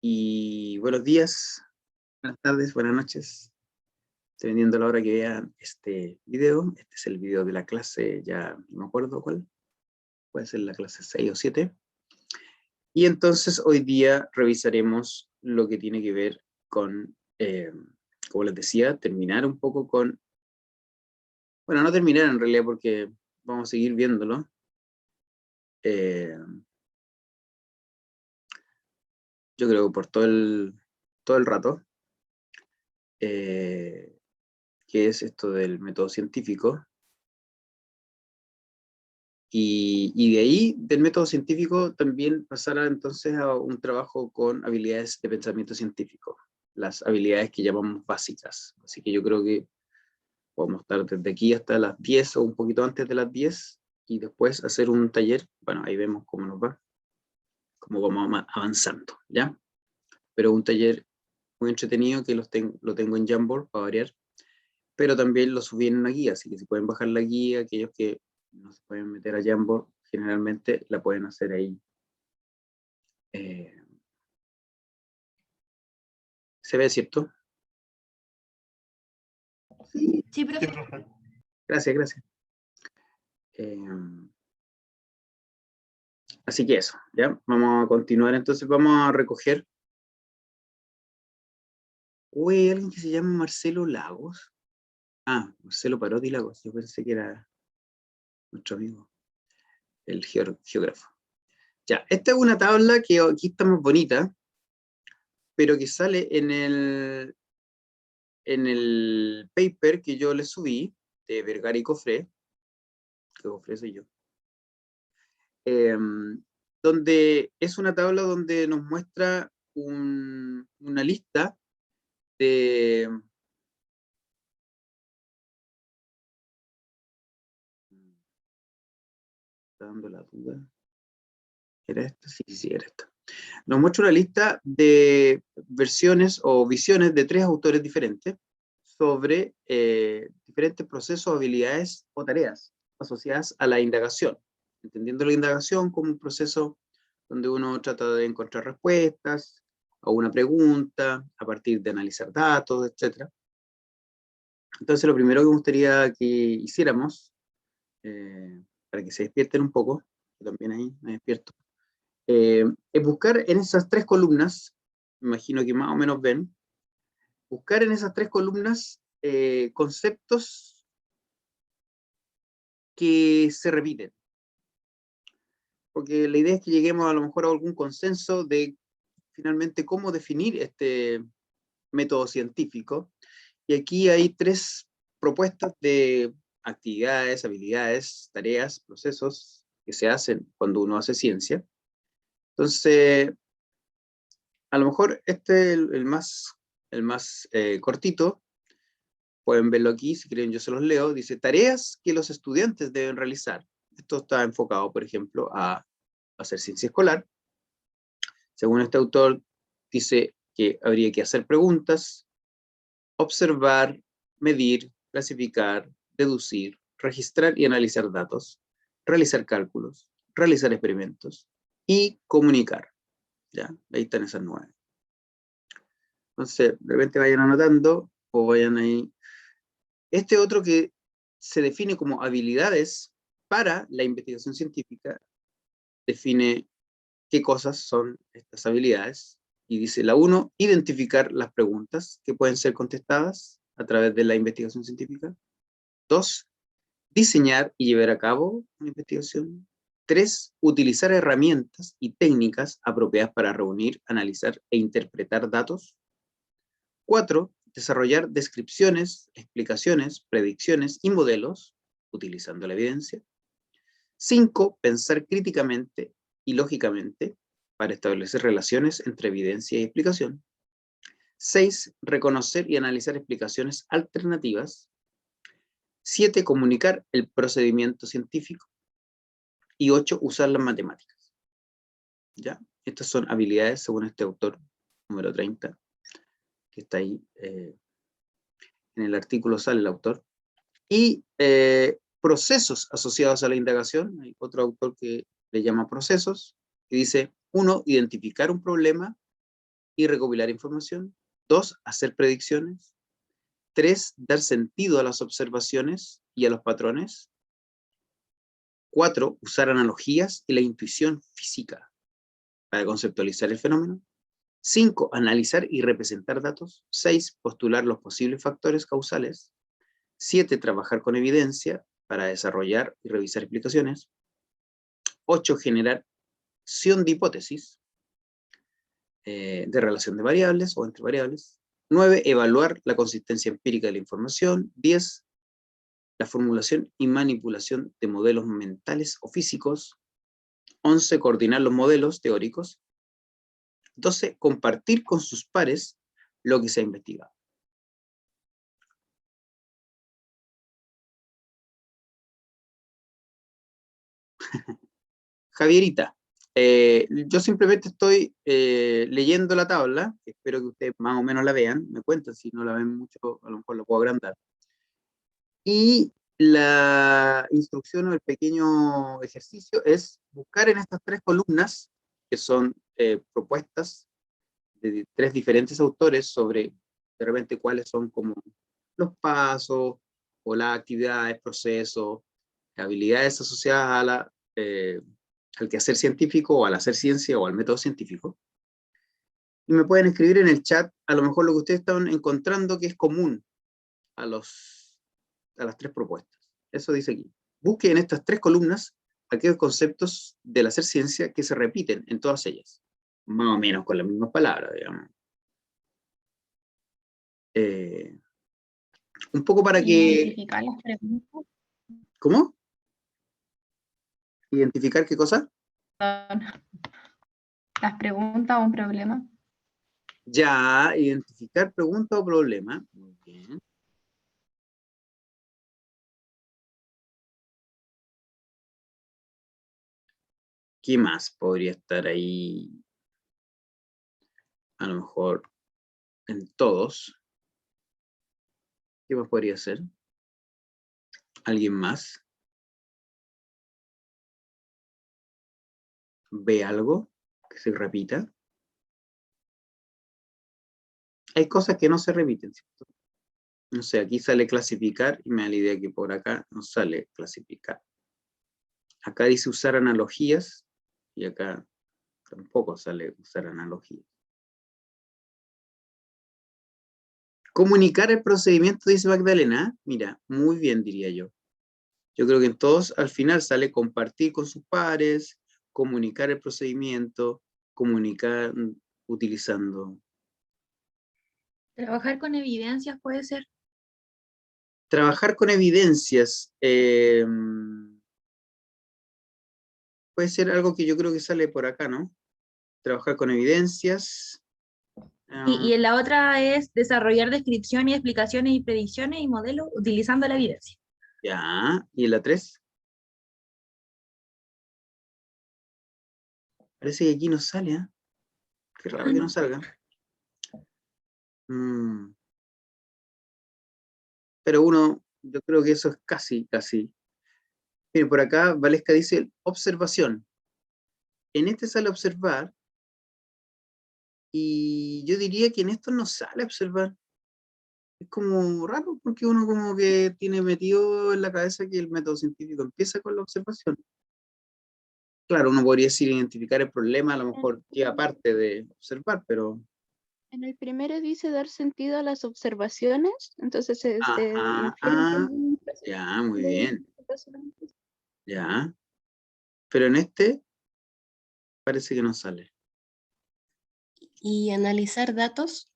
Y buenos días, buenas tardes, buenas noches, dependiendo de la hora que vean este video. Este es el video de la clase, ya no me acuerdo cuál, puede ser la clase 6 o 7. Y entonces hoy día revisaremos lo que tiene que ver con, como les decía, terminar un poco con, bueno, no terminar en realidad porque vamos a seguir viéndolo. Yo creo que por todo el rato, que es esto del método científico. Y de ahí, del método científico, también pasar entonces a un trabajo con habilidades de pensamiento científico, las habilidades que llamamos básicas. Así que yo creo que podemos estar desde aquí hasta las 10 o un poquito antes de las 10 y después hacer un taller. Bueno, ahí vemos cómo nos va, cómo vamos avanzando, ¿ya? Pero un taller muy entretenido que lo tengo en Jamboard para variar, pero también lo subí en una guía, así que si pueden bajar la guía, aquellos que no se pueden meter a Jamboard, generalmente la pueden hacer ahí. ¿Se ve, cierto? Sí, Sí, profe. gracias, gracias. Así que eso, ¿ya? Vamos a continuar, entonces vamos a recoger. Uy, alguien que se llama Marcelo Lagos. Ah, Marcelo Parotti Lagos, yo pensé que era nuestro amigo, el geógrafo. Ya, esta es una tabla que aquí está más bonita, pero que sale en el paper que yo le subí, de Vergara y Cofré, que Cofré soy yo, donde es una tabla donde nos muestra una lista de... Está dando la duda. ¿Era esta? Sí, sí, era esta. Nos muestra una lista de versiones o visiones de 3 autores diferentes sobre diferentes procesos, habilidades o tareas asociadas a la indagación. Entendiendo la indagación como un proceso donde uno trata de encontrar respuestas a una pregunta a partir de analizar datos, etc. Entonces, lo primero que me gustaría que hiciéramos, para que se despierten un poco, yo también ahí me despierto, es buscar en esas 3 columnas, me imagino que más o menos ven, buscar en esas 3 columnas conceptos que se repiten. Porque la idea es que lleguemos a lo mejor a algún consenso de finalmente cómo definir este método científico. Y aquí hay 3 propuestas de actividades, habilidades, tareas, procesos que se hacen cuando uno hace ciencia. Entonces, a lo mejor este es el más cortito. Pueden verlo aquí, si quieren yo se los leo. Dice, tareas que los estudiantes deben realizar. Esto está enfocado, por ejemplo, a hacer ciencia escolar. Según este autor, dice que habría que hacer preguntas, observar, medir, clasificar, deducir, registrar y analizar datos, realizar cálculos, realizar experimentos y comunicar. ¿Ya? Ahí están esas 9. Entonces, de repente vayan anotando o vayan ahí. Este otro que se define como habilidades para la investigación científica, define qué cosas son estas habilidades. Y dice la 1, identificar las preguntas que pueden ser contestadas a través de la investigación científica. 2, diseñar y llevar a cabo una investigación. 3, utilizar herramientas y técnicas apropiadas para reunir, analizar e interpretar datos. 4, desarrollar descripciones, explicaciones, predicciones y modelos utilizando la evidencia. 5, pensar críticamente y lógicamente para establecer relaciones entre evidencia y explicación. 6, reconocer y analizar explicaciones alternativas. 7, comunicar el procedimiento científico. Y 8, usar las matemáticas. ¿Ya? Estas son habilidades según este autor, número 30, que está ahí, en el artículo sale el autor. Y procesos asociados a la indagación, hay otro autor que le llama procesos, que dice, 1, identificar un problema y recopilar información. 2, hacer predicciones. 3, dar sentido a las observaciones y a los patrones. 4, usar analogías y la intuición física para conceptualizar el fenómeno. 5, analizar y representar datos. 6, postular los posibles factores causales. 7, trabajar con evidencia para desarrollar y revisar explicaciones. 8, generación de hipótesis de relación de variables o entre variables. 9, evaluar la consistencia empírica de la información. 10, la formulación y manipulación de modelos mentales o físicos. 11, coordinar los modelos teóricos. 12, compartir con sus pares lo que se ha investigado. Javierita, yo simplemente estoy leyendo la tabla, espero que ustedes más o menos la vean, me cuentan, si no la ven mucho, a lo mejor la puedo agrandar. Y la instrucción o el pequeño ejercicio es buscar en estas 3 columnas, que son propuestas de 3 diferentes autores sobre de repente cuáles son como los pasos o las actividades, procesos, habilidades asociadas a al quehacer científico o al hacer ciencia o al método científico. Y me pueden escribir en el chat a lo mejor lo que ustedes están encontrando que es común a las 3 propuestas. Eso dice aquí. Busque en estas 3 columnas aquellos conceptos del hacer ciencia que se repiten en todas ellas. Más o menos con las mismas palabras, digamos. Un poco para que... Identificar las preguntas. ¿Cómo? ¿Identificar qué cosa? Las preguntas o un problema. Ya, identificar pregunta o problema. Muy bien. ¿Qué más podría estar ahí? A lo mejor en todos. ¿Qué más podría ser? ¿Alguien más? ¿Ve algo que se repita? Hay cosas que no se repiten, ¿cierto? No sé, aquí sale clasificar y me da la idea que por acá no sale clasificar. Acá dice usar analogías y acá tampoco sale usar analogías. Comunicar el procedimiento, dice Magdalena. Mira, muy bien diría yo. Yo creo que en todos al final sale compartir con sus pares, comunicar el procedimiento, comunicar utilizando. Trabajar con evidencias puede ser. Trabajar con evidencias. Puede ser algo que yo creo que sale por acá, ¿no? Trabajar con evidencias. Y en la otra es desarrollar descripciones, explicaciones y predicciones y modelos utilizando la evidencia. Ya, ¿y en la 3? Parece que aquí no sale, ¿eh? Qué raro que no salga. Pero yo creo que eso es casi. Mire, por acá Valesca dice observación. En este sale observar, y yo diría que en esto no sale observar. Es como raro, porque uno como que tiene metido en la cabeza que el método científico empieza con la observación. Claro, uno podría decir identificar el problema, a lo mejor queda parte de observar, pero... En el primero dice dar sentido a las observaciones, entonces se infiere como un proceso ya, muy de bien, interpretación. ya. Pero en este parece que no sale. ¿Y analizar datos?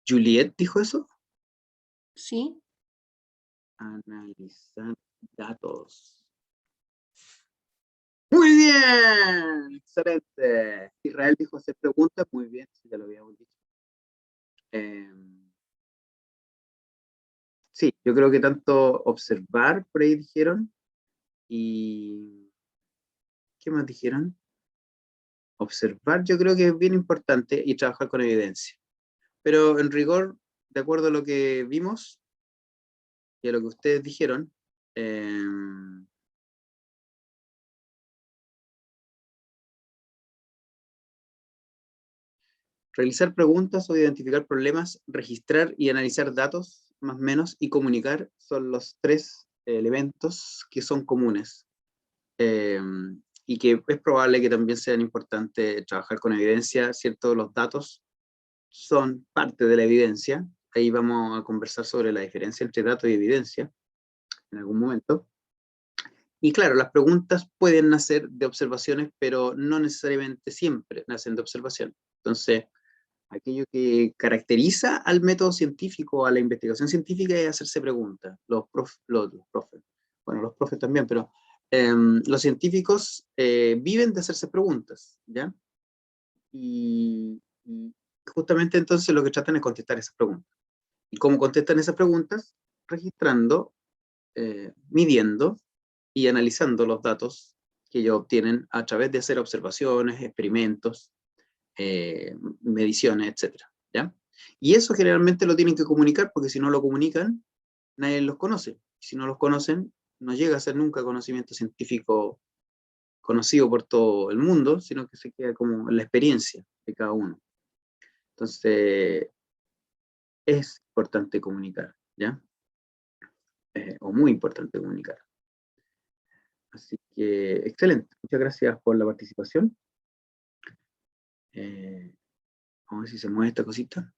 ¿Juliet dijo eso? Sí. Analizar datos. Muy bien, excelente. Israel dijo hacer preguntas, muy bien, ya lo habíamos dicho. Sí, yo creo que tanto observar, por ahí dijeron, y ¿qué más dijeron? Observar yo creo que es bien importante y trabajar con evidencia. Pero en rigor, de acuerdo a lo que vimos y a lo que ustedes dijeron, Realizar preguntas o identificar problemas, registrar y analizar datos, más o menos, y comunicar son los tres elementos que son comunes. Y que es probable que también sean importantes trabajar con evidencia, ¿cierto? Los datos son parte de la evidencia. Ahí vamos a conversar sobre la diferencia entre datos y evidencia en algún momento. Y claro, las preguntas pueden nacer de observaciones, pero no necesariamente siempre nacen de observaciones. Entonces, aquello que caracteriza al método científico, a la investigación científica, es hacerse preguntas. Los profes, bueno, los profes también, pero los científicos viven de hacerse preguntas, ¿ya? Y justamente entonces lo que tratan es contestar esas preguntas. ¿Y cómo contestan esas preguntas? Registrando, midiendo y analizando los datos que ellos obtienen a través de hacer observaciones, experimentos, mediciones, etc. ¿Ya? Y eso generalmente lo tienen que comunicar, porque si no lo comunican, nadie los conoce. Si no los conocen, no llega a ser nunca conocimiento científico conocido por todo el mundo, sino que se queda como en la experiencia de cada uno. Entonces, es importante comunicar, ¿ya? O muy importante comunicar. Así que, excelente. Muchas gracias por la participación. Vamos a ver si se mueve esta cosita.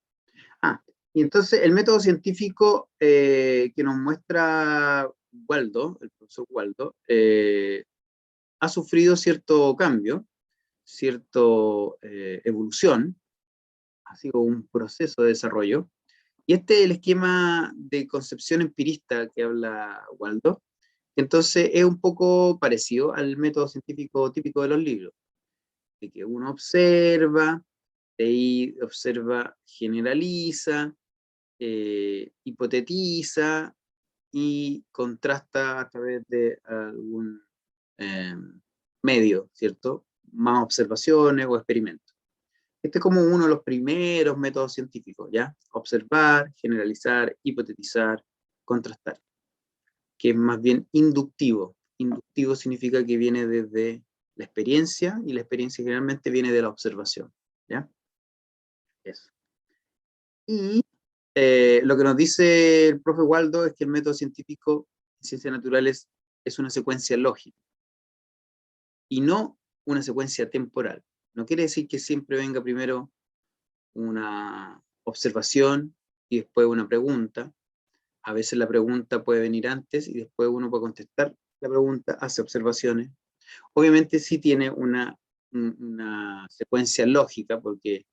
Y entonces el método científico que nos muestra Waldo, el profesor Waldo, ha sufrido cierto cambio, cierta evolución, ha sido un proceso de desarrollo, y este es el esquema de concepción empirista que habla Waldo. Entonces es un poco parecido al método científico típico de los libros, de que uno observa, de ahí observa, generaliza, hipotetiza y contrasta a través de algún medio, ¿cierto? Más observaciones o experimentos. Este es como uno de los primeros métodos científicos, ¿ya? Observar, generalizar, hipotetizar, contrastar, que es más bien inductivo. Inductivo significa que viene desde la experiencia, y la experiencia generalmente viene de la observación, ¿ya? Eso. Y lo que nos dice el profe Waldo es que el método científico en ciencias naturales es una secuencia lógica, y no una secuencia temporal. No quiere decir que siempre venga primero una observación y después una pregunta. A veces la pregunta puede venir antes y después uno puede contestar la pregunta, hace observaciones. Obviamente sí tiene una secuencia lógica, porque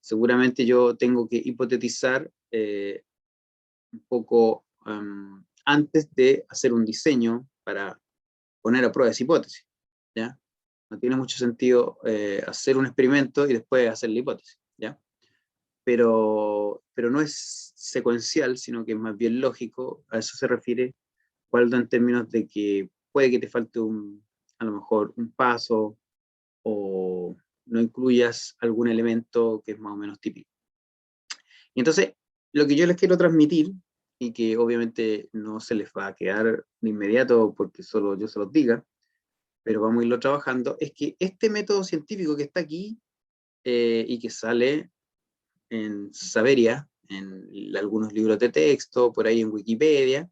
seguramente yo tengo que hipotetizar un poco antes de hacer un diseño para poner a prueba esa hipótesis, ¿ya? No tiene mucho sentido hacer un experimento y después hacer la hipótesis, ¿ya? Pero no es secuencial, sino que es más bien lógico. A eso se refiere Waldo en términos de que puede que te falte a lo mejor un paso, o no incluyas algún elemento que es más o menos típico. Y entonces, lo que yo les quiero transmitir, y que obviamente no se les va a quedar de inmediato porque solo yo se los diga, pero vamos a irlo trabajando, es que este método científico que está aquí, y que sale en Saberia, en algunos libros de texto, por ahí en Wikipedia,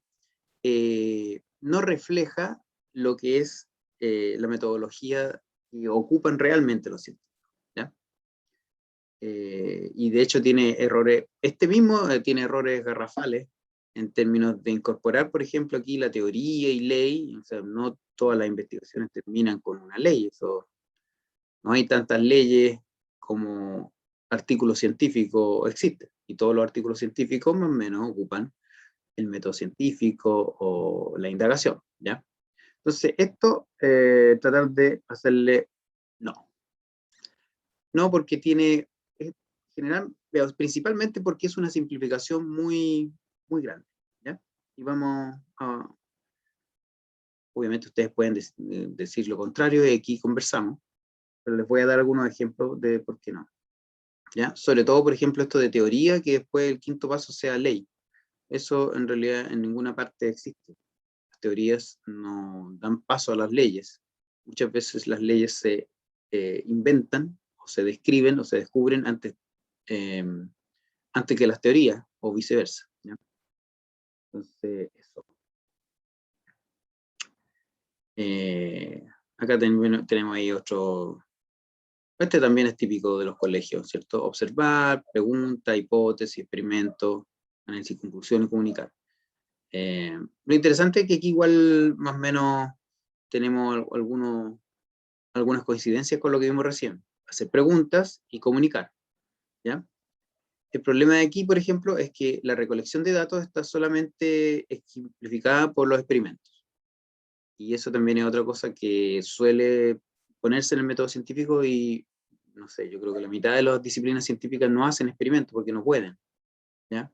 no refleja lo que es la metodología que ocupan realmente los científicos, ¿ya? Y de hecho tiene errores, este mismo tiene errores garrafales en términos de incorporar, por ejemplo, aquí la teoría y ley. O sea, no todas las investigaciones terminan con una ley, eso, no hay tantas leyes como artículos científicos existen, y todos los artículos científicos más o menos ocupan el método científico o la indagación, ¿ya? Entonces, esto, tratar de hacerle no, porque tiene, general, principalmente porque es una simplificación muy, muy grande, ¿ya? Y vamos a, obviamente ustedes pueden decir lo contrario, y aquí conversamos, pero les voy a dar algunos ejemplos de por qué no, ¿ya? Sobre todo, por ejemplo, esto de teoría, que después el quinto paso sea ley. Eso en realidad en ninguna parte existe. Las teorías no dan paso a las leyes. Muchas veces las leyes se inventan, o se describen, o se descubren antes antes que las teorías, o viceversa, ¿ya? Entonces, eso. Acá tenemos ahí otro. Este también es típico de los colegios, ¿cierto? Observar, pregunta, hipótesis, experimento, análisis, conclusión y comunicar. Lo interesante es que aquí igual más o menos tenemos algunas coincidencias con lo que vimos recién. Hacer preguntas y comunicar, ¿ya? El problema de aquí, por ejemplo, es que la recolección de datos está solamente ejemplificada por los experimentos. Y eso también es otra cosa que suele ponerse en el método científico y, no sé, yo creo que la mitad de las disciplinas científicas no hacen experimentos porque no pueden, ¿ya?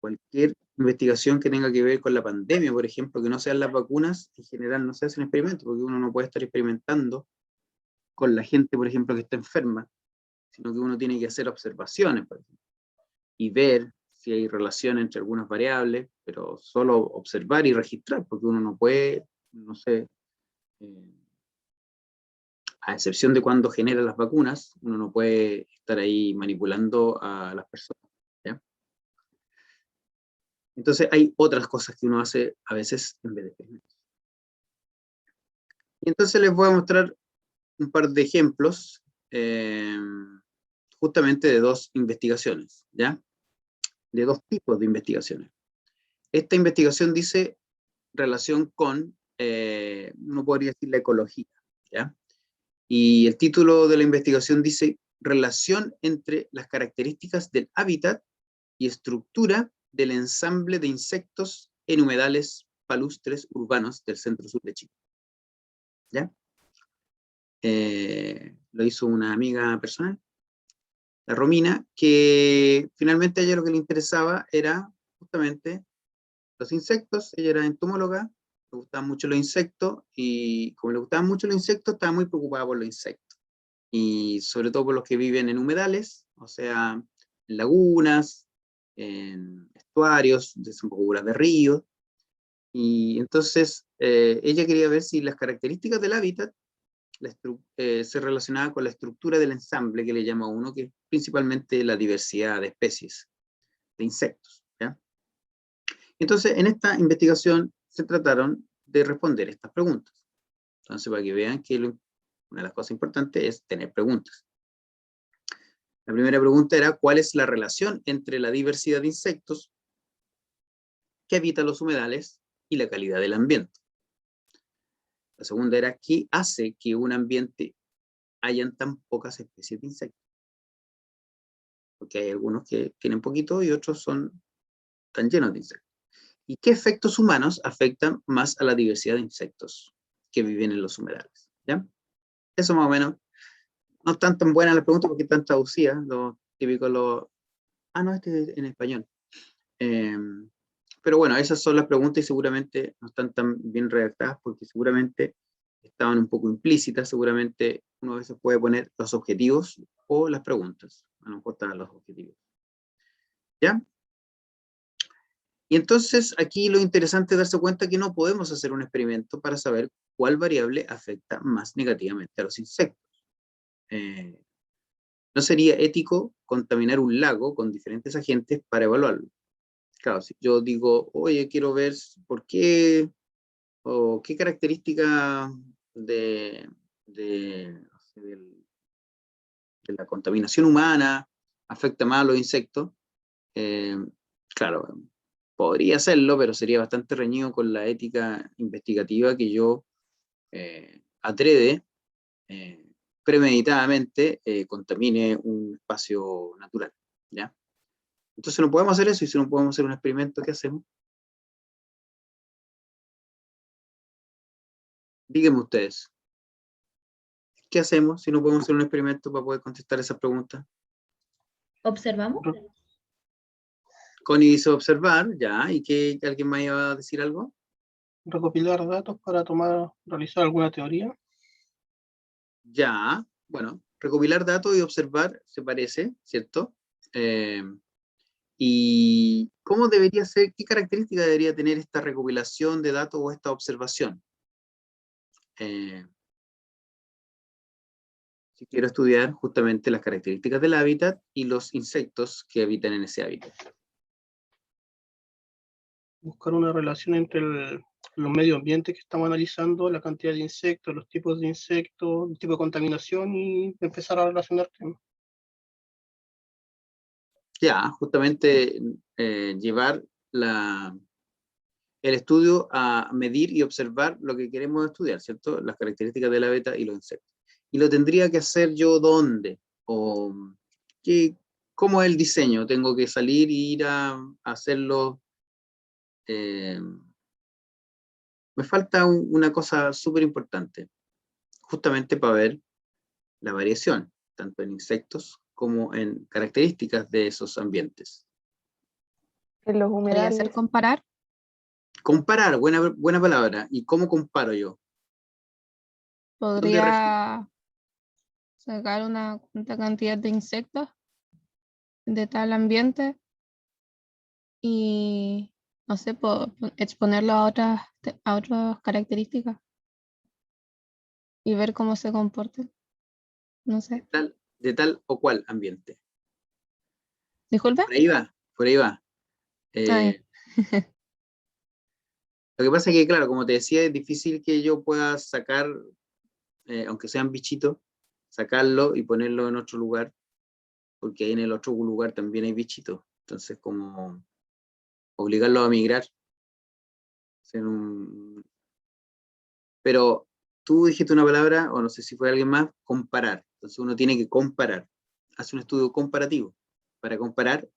Cualquier investigación que tenga que ver con la pandemia, por ejemplo, que no sean las vacunas, en general no se hacen experimentos porque uno no puede estar experimentando con la gente, por ejemplo, que está enferma, sino que uno tiene que hacer observaciones, por ejemplo, y ver si hay relación entre algunas variables, pero solo observar y registrar, porque uno no puede, no sé, a excepción de cuando genera las vacunas, uno no puede estar ahí manipulando a las personas, ¿ya? Entonces hay otras cosas que uno hace a veces en vez de experimentos. Y entonces les voy a mostrar un par de ejemplos, justamente de dos investigaciones, ¿ya? De dos tipos de investigaciones. Esta investigación dice relación con, uno podría decir la ecología, ¿ya? Y el título de la investigación dice relación entre las características del hábitat y estructura del ensamble de insectos en humedales palustres urbanos del centro-sur de Chile. ¿Ya? Lo hizo una amiga personal, la Romina, que finalmente a ella lo que le interesaba era justamente los insectos. Ella era entomóloga, le gustaban mucho los insectos, y como le gustaban mucho los insectos, estaba muy preocupada por los insectos. Y sobre todo por los que viven en humedales, o sea, en lagunas, en estuarios, desembocaduras de ríos. Y entonces ella quería ver si las características del hábitat se relacionaban con la estructura del ensamble, que le llama uno, que es principalmente la diversidad de especies de insectos, ¿ya? Entonces, en esta investigación se trataron de responder estas preguntas. Entonces, para que vean que una de las cosas importantes es tener preguntas. La primera pregunta era, ¿cuál es la relación entre la diversidad de insectos que habitan los humedales y la calidad del ambiente? La segunda era, ¿qué hace que un ambiente hayan tan pocas especies de insectos? Porque hay algunos que tienen poquito y otros están llenos de insectos. ¿Y qué efectos humanos afectan más a la diversidad de insectos que viven en los humedales? ¿Ya? Eso más o menos. No están tan buenas las preguntas porque están traducidas, lo típico, no, este es en español. Pero bueno, esas son las preguntas y seguramente no están tan bien redactadas porque seguramente estaban un poco implícitas. Seguramente uno a veces puede poner los objetivos o las preguntas. A lo mejor están los objetivos. ¿Ya? Y entonces aquí lo interesante es darse cuenta que no podemos hacer un experimento para saber cuál variable afecta más negativamente a los insectos. No sería ético contaminar un lago con diferentes agentes para evaluarlo. Claro, si yo digo, oye, quiero ver por qué, o qué característica no sé, de la contaminación humana afecta más a los insectos, claro, podría hacerlo, pero sería bastante reñido con la ética investigativa que yo adrede, premeditadamente, contamine un espacio natural, ¿ya? Entonces no podemos hacer eso, y si no podemos hacer un experimento, ¿qué hacemos? Díganme ustedes, ¿qué hacemos si no podemos hacer un experimento para poder contestar esas preguntas? ¿Observamos? Connie dice observar, ya, ¿y qué, alguien más iba a decir algo? Recopilar datos para realizar alguna teoría. Ya, bueno, recopilar datos y observar se parece, ¿cierto? ¿Y cómo debería ser, qué característica debería tener esta recopilación de datos o esta observación? si quiero estudiar justamente las características del hábitat y los insectos que habitan en ese hábitat. Buscar una relación entre los medio ambiente que estamos analizando, la cantidad de insectos, los tipos de insectos, el tipo de contaminación y empezar a relacionar temas. Ya, justamente llevar el estudio a medir y observar lo que queremos estudiar, ¿cierto? Las características del hábitat y los insectos. ¿Y lo tendría que hacer yo dónde? ¿O cómo es el diseño? ¿Tengo que salir e ir a hacerlo? Me falta una cosa súper importante, justamente para ver la variación, tanto en insectos como en características de esos ambientes. En los ¿Podría ser humedales. comparar? Comparar, buena palabra. ¿Y cómo comparo yo? ¿Podría sacar una cuánta cantidad de insectos de tal ambiente y, no sé, exponerlo a otras características y ver cómo se comportan? No sé. De tal o cual ambiente. ¿Disculpe? Por ahí va, por ahí va. Ay, Lo que pasa es que, claro, como te decía, es difícil que yo pueda sacar, aunque sean bichitos, sacarlo y ponerlo en otro lugar, porque ahí en el otro lugar también hay bichitos. Entonces, como obligarlos a migrar. Pero tú dijiste una palabra, o no sé si fue alguien más, comparar. Entonces uno tiene que comparar. Hace un estudio comparativo. Para comparar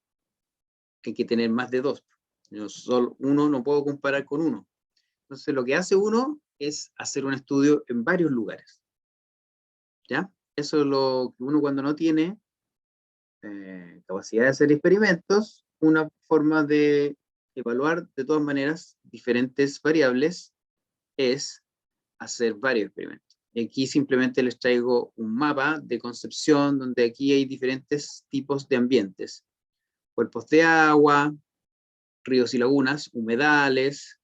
hay que tener más de dos. Yo solo uno no puedo comparar con uno. Entonces lo que hace uno es hacer un estudio en varios lugares. ¿Ya? Eso es lo que uno cuando no tiene capacidad de hacer experimentos, una forma de evaluar de todas maneras diferentes variables es hacer varios experimentos. Y aquí simplemente les traigo un mapa de Concepción donde aquí hay diferentes tipos de ambientes. Cuerpos de agua, ríos y lagunas, humedales,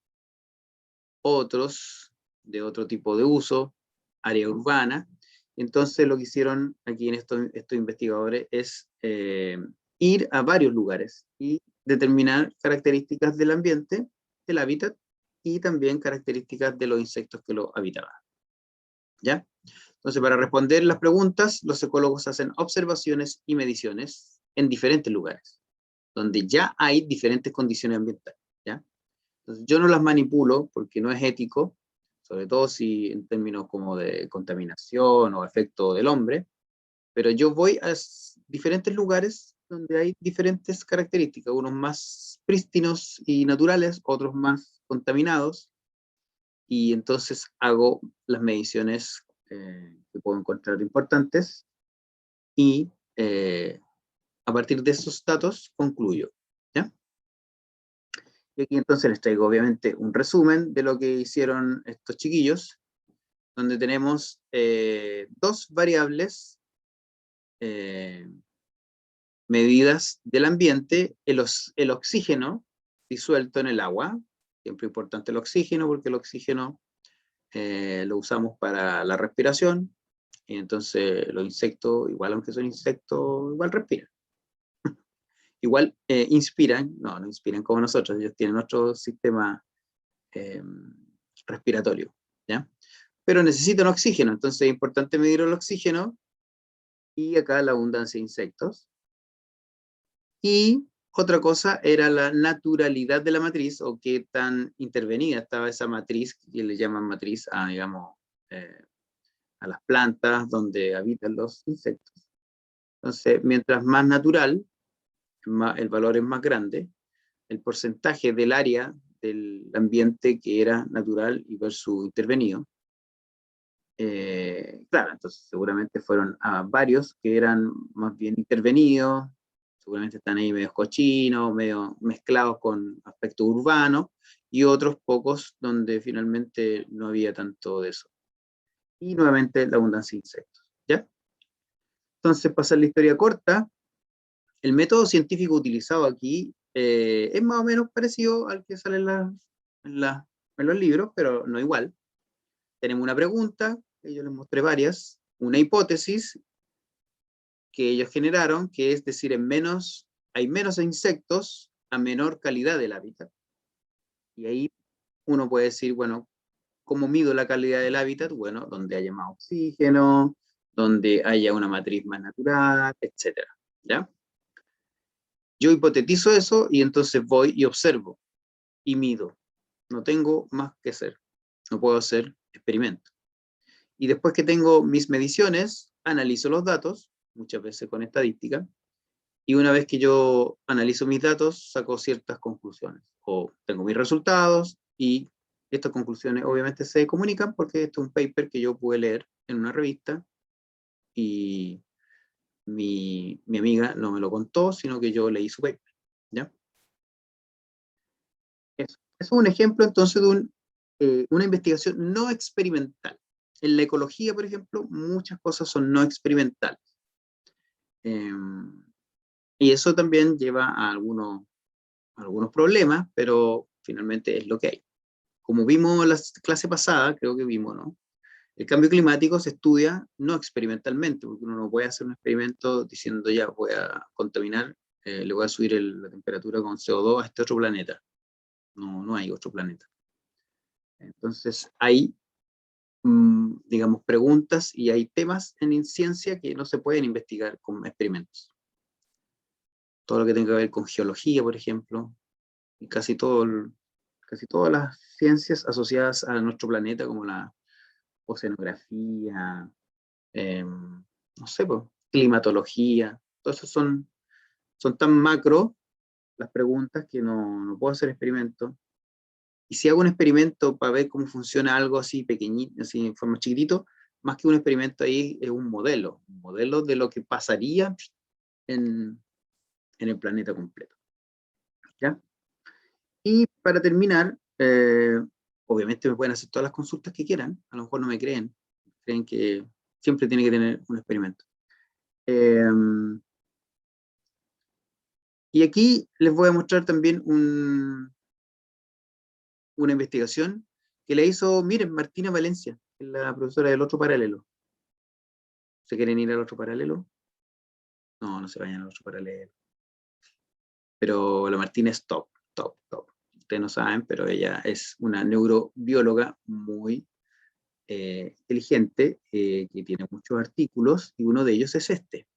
otros de otro tipo de uso, área urbana. Entonces lo que hicieron aquí en estos investigadores es ir a varios lugares y determinar características del ambiente, del hábitat, y también características de los insectos que lo habitaban. ¿Ya? Entonces, para responder las preguntas, los ecólogos hacen observaciones y mediciones en diferentes lugares, donde ya hay diferentes condiciones ambientales. ¿Ya? Entonces, yo no las manipulo porque no es ético, sobre todo si en términos como de contaminación o efecto del hombre, pero yo voy a diferentes lugares donde hay diferentes características, unos más prístinos y naturales, otros más contaminados, y entonces hago las mediciones que puedo encontrar importantes y a partir de esos datos concluyo. ¿Ya? Y aquí entonces les traigo obviamente un resumen de lo que hicieron estos chiquillos, donde tenemos dos variables medidas del ambiente, el oxígeno disuelto en el agua, siempre importante el oxígeno porque el oxígeno lo usamos para la respiración, y entonces los insectos, igual aunque son insectos, igual respiran. Igual inspiran, no inspiran como nosotros, ellos tienen otro sistema respiratorio, ¿ya? Pero necesitan oxígeno, entonces es importante medir el oxígeno, y acá la abundancia de insectos. Y otra cosa era la naturalidad de la matriz, o qué tan intervenida estaba esa matriz, que le llaman matriz a, digamos, a las plantas donde habitan los insectos. Entonces, mientras más natural, el valor es más grande, el porcentaje del área del ambiente que era natural y versus intervenido. Claro, entonces seguramente fueron a varios que eran más bien intervenidos, seguramente están ahí medio cochinos, medio mezclados con aspectos urbanos, y otros pocos donde finalmente no había tanto de eso. Y nuevamente la abundancia de insectos, ¿ya? Entonces, para hacer la historia corta, el método científico utilizado aquí es más o menos parecido al que sale en los libros, pero no igual. Tenemos una pregunta, que yo les mostré varias, una hipótesis que ellos generaron, que es decir, hay menos insectos a menor calidad del hábitat. Y ahí uno puede decir, bueno, ¿cómo mido la calidad del hábitat? Bueno, donde haya más oxígeno, donde haya una matriz más natural, etc. ¿Ya? Yo hipotetizo eso y entonces voy y observo y mido. No tengo más que hacer. No puedo hacer experimento. Y después que tengo mis mediciones, analizo los datos, muchas veces con estadística, y una vez que yo analizo mis datos, saco ciertas conclusiones. O tengo mis resultados, y estas conclusiones obviamente se comunican porque este es un paper que yo pude leer en una revista, y mi amiga no me lo contó, sino que yo leí su paper. ¿Ya? Eso es un ejemplo entonces de una investigación no experimental. En la ecología, por ejemplo, muchas cosas son no experimentales. Y eso también lleva a algunos problemas, pero finalmente es lo que hay. Como vimos en la clase pasada, creo que vimos, ¿no? El cambio climático se estudia no experimentalmente, porque uno no puede hacer un experimento diciendo ya voy a contaminar, le voy a subir la temperatura con CO2 a este otro planeta. No hay otro planeta. Entonces hay, digamos, preguntas y hay temas en ciencia que no se pueden investigar con experimentos. Todo lo que tenga que ver con geología, por ejemplo, y casi todas las ciencias asociadas a nuestro planeta, como la oceanografía, no sé, pues, climatología, todo eso son tan macro las preguntas que no puedo hacer experimentos. Y si hago un experimento para ver cómo funciona algo así pequeñito, así en forma chiquitito, más que un experimento ahí es un modelo de lo que pasaría en el planeta completo. ¿Ya? Y para terminar, obviamente me pueden hacer todas las consultas que quieran, a lo mejor no me creen que siempre tiene que tener un experimento. Y aquí les voy a mostrar también una investigación que la hizo, miren, Martina Valencia, que es la profesora del otro paralelo. ¿Se quieren ir al otro paralelo? No se vayan al otro paralelo. Pero la Martina es top. Ustedes no saben, pero ella es una neurobióloga muy inteligente, que tiene muchos artículos, y uno de ellos es este.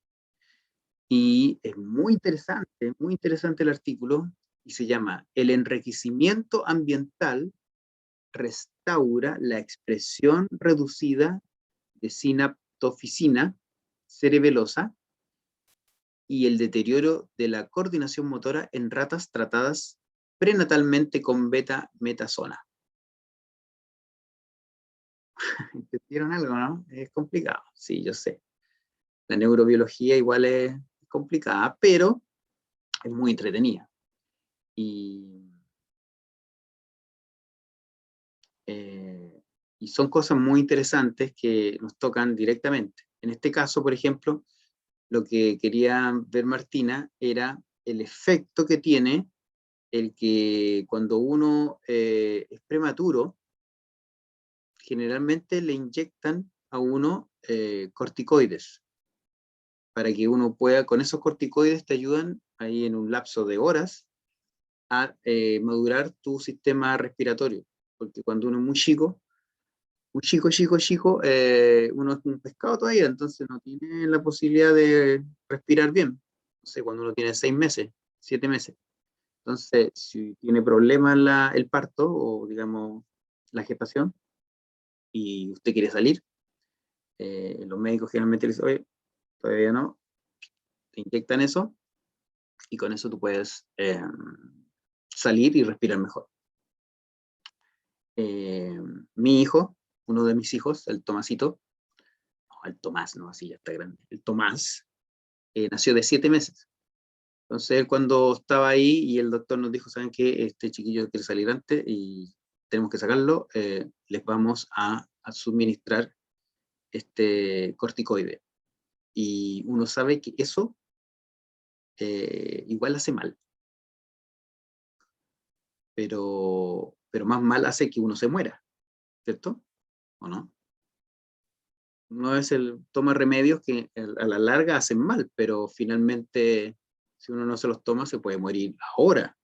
Y es muy interesante el artículo, y se llama "El enriquecimiento ambiental restaura la expresión reducida de sinaptofisina cerebelosa y el deterioro de la coordinación motora en ratas tratadas prenatalmente con beta-metasona". ¿Entendieron algo, no? Es complicado, sí, yo sé. La neurobiología igual es complicada, pero es muy entretenida. Y son cosas muy interesantes que nos tocan directamente. En este caso, por ejemplo, lo que quería ver Martina era el efecto que tiene el que cuando uno es prematuro, generalmente le inyectan a uno corticoides, para que uno pueda, con esos corticoides te ayudan ahí en un lapso de horas a madurar tu sistema respiratorio, porque cuando uno es muy chico, uno es un pescado todavía, entonces no tiene la posibilidad de respirar bien. No sé, cuando uno tiene 6 meses, 7 meses. Entonces, si tiene problemas el parto, o digamos, la gestación, y usted quiere salir, los médicos generalmente le dicen, oye, todavía no, te inyectan eso, y con eso tú puedes salir y respirar mejor. Mi hijo, uno de mis hijos, el Tomasito, el Tomás, no, así ya está grande, el Tomás, nació de 7 meses. Entonces, él cuando estaba ahí y el doctor nos dijo, ¿saben qué? Este chiquillo quiere salir antes y tenemos que sacarlo, les vamos a suministrar este corticoide. Y uno sabe que eso igual hace mal. Pero más mal hace que uno se muera, ¿cierto? ¿O no? no es toma remedios que a la larga hacen mal, pero finalmente si uno no se los toma se puede morir ahora.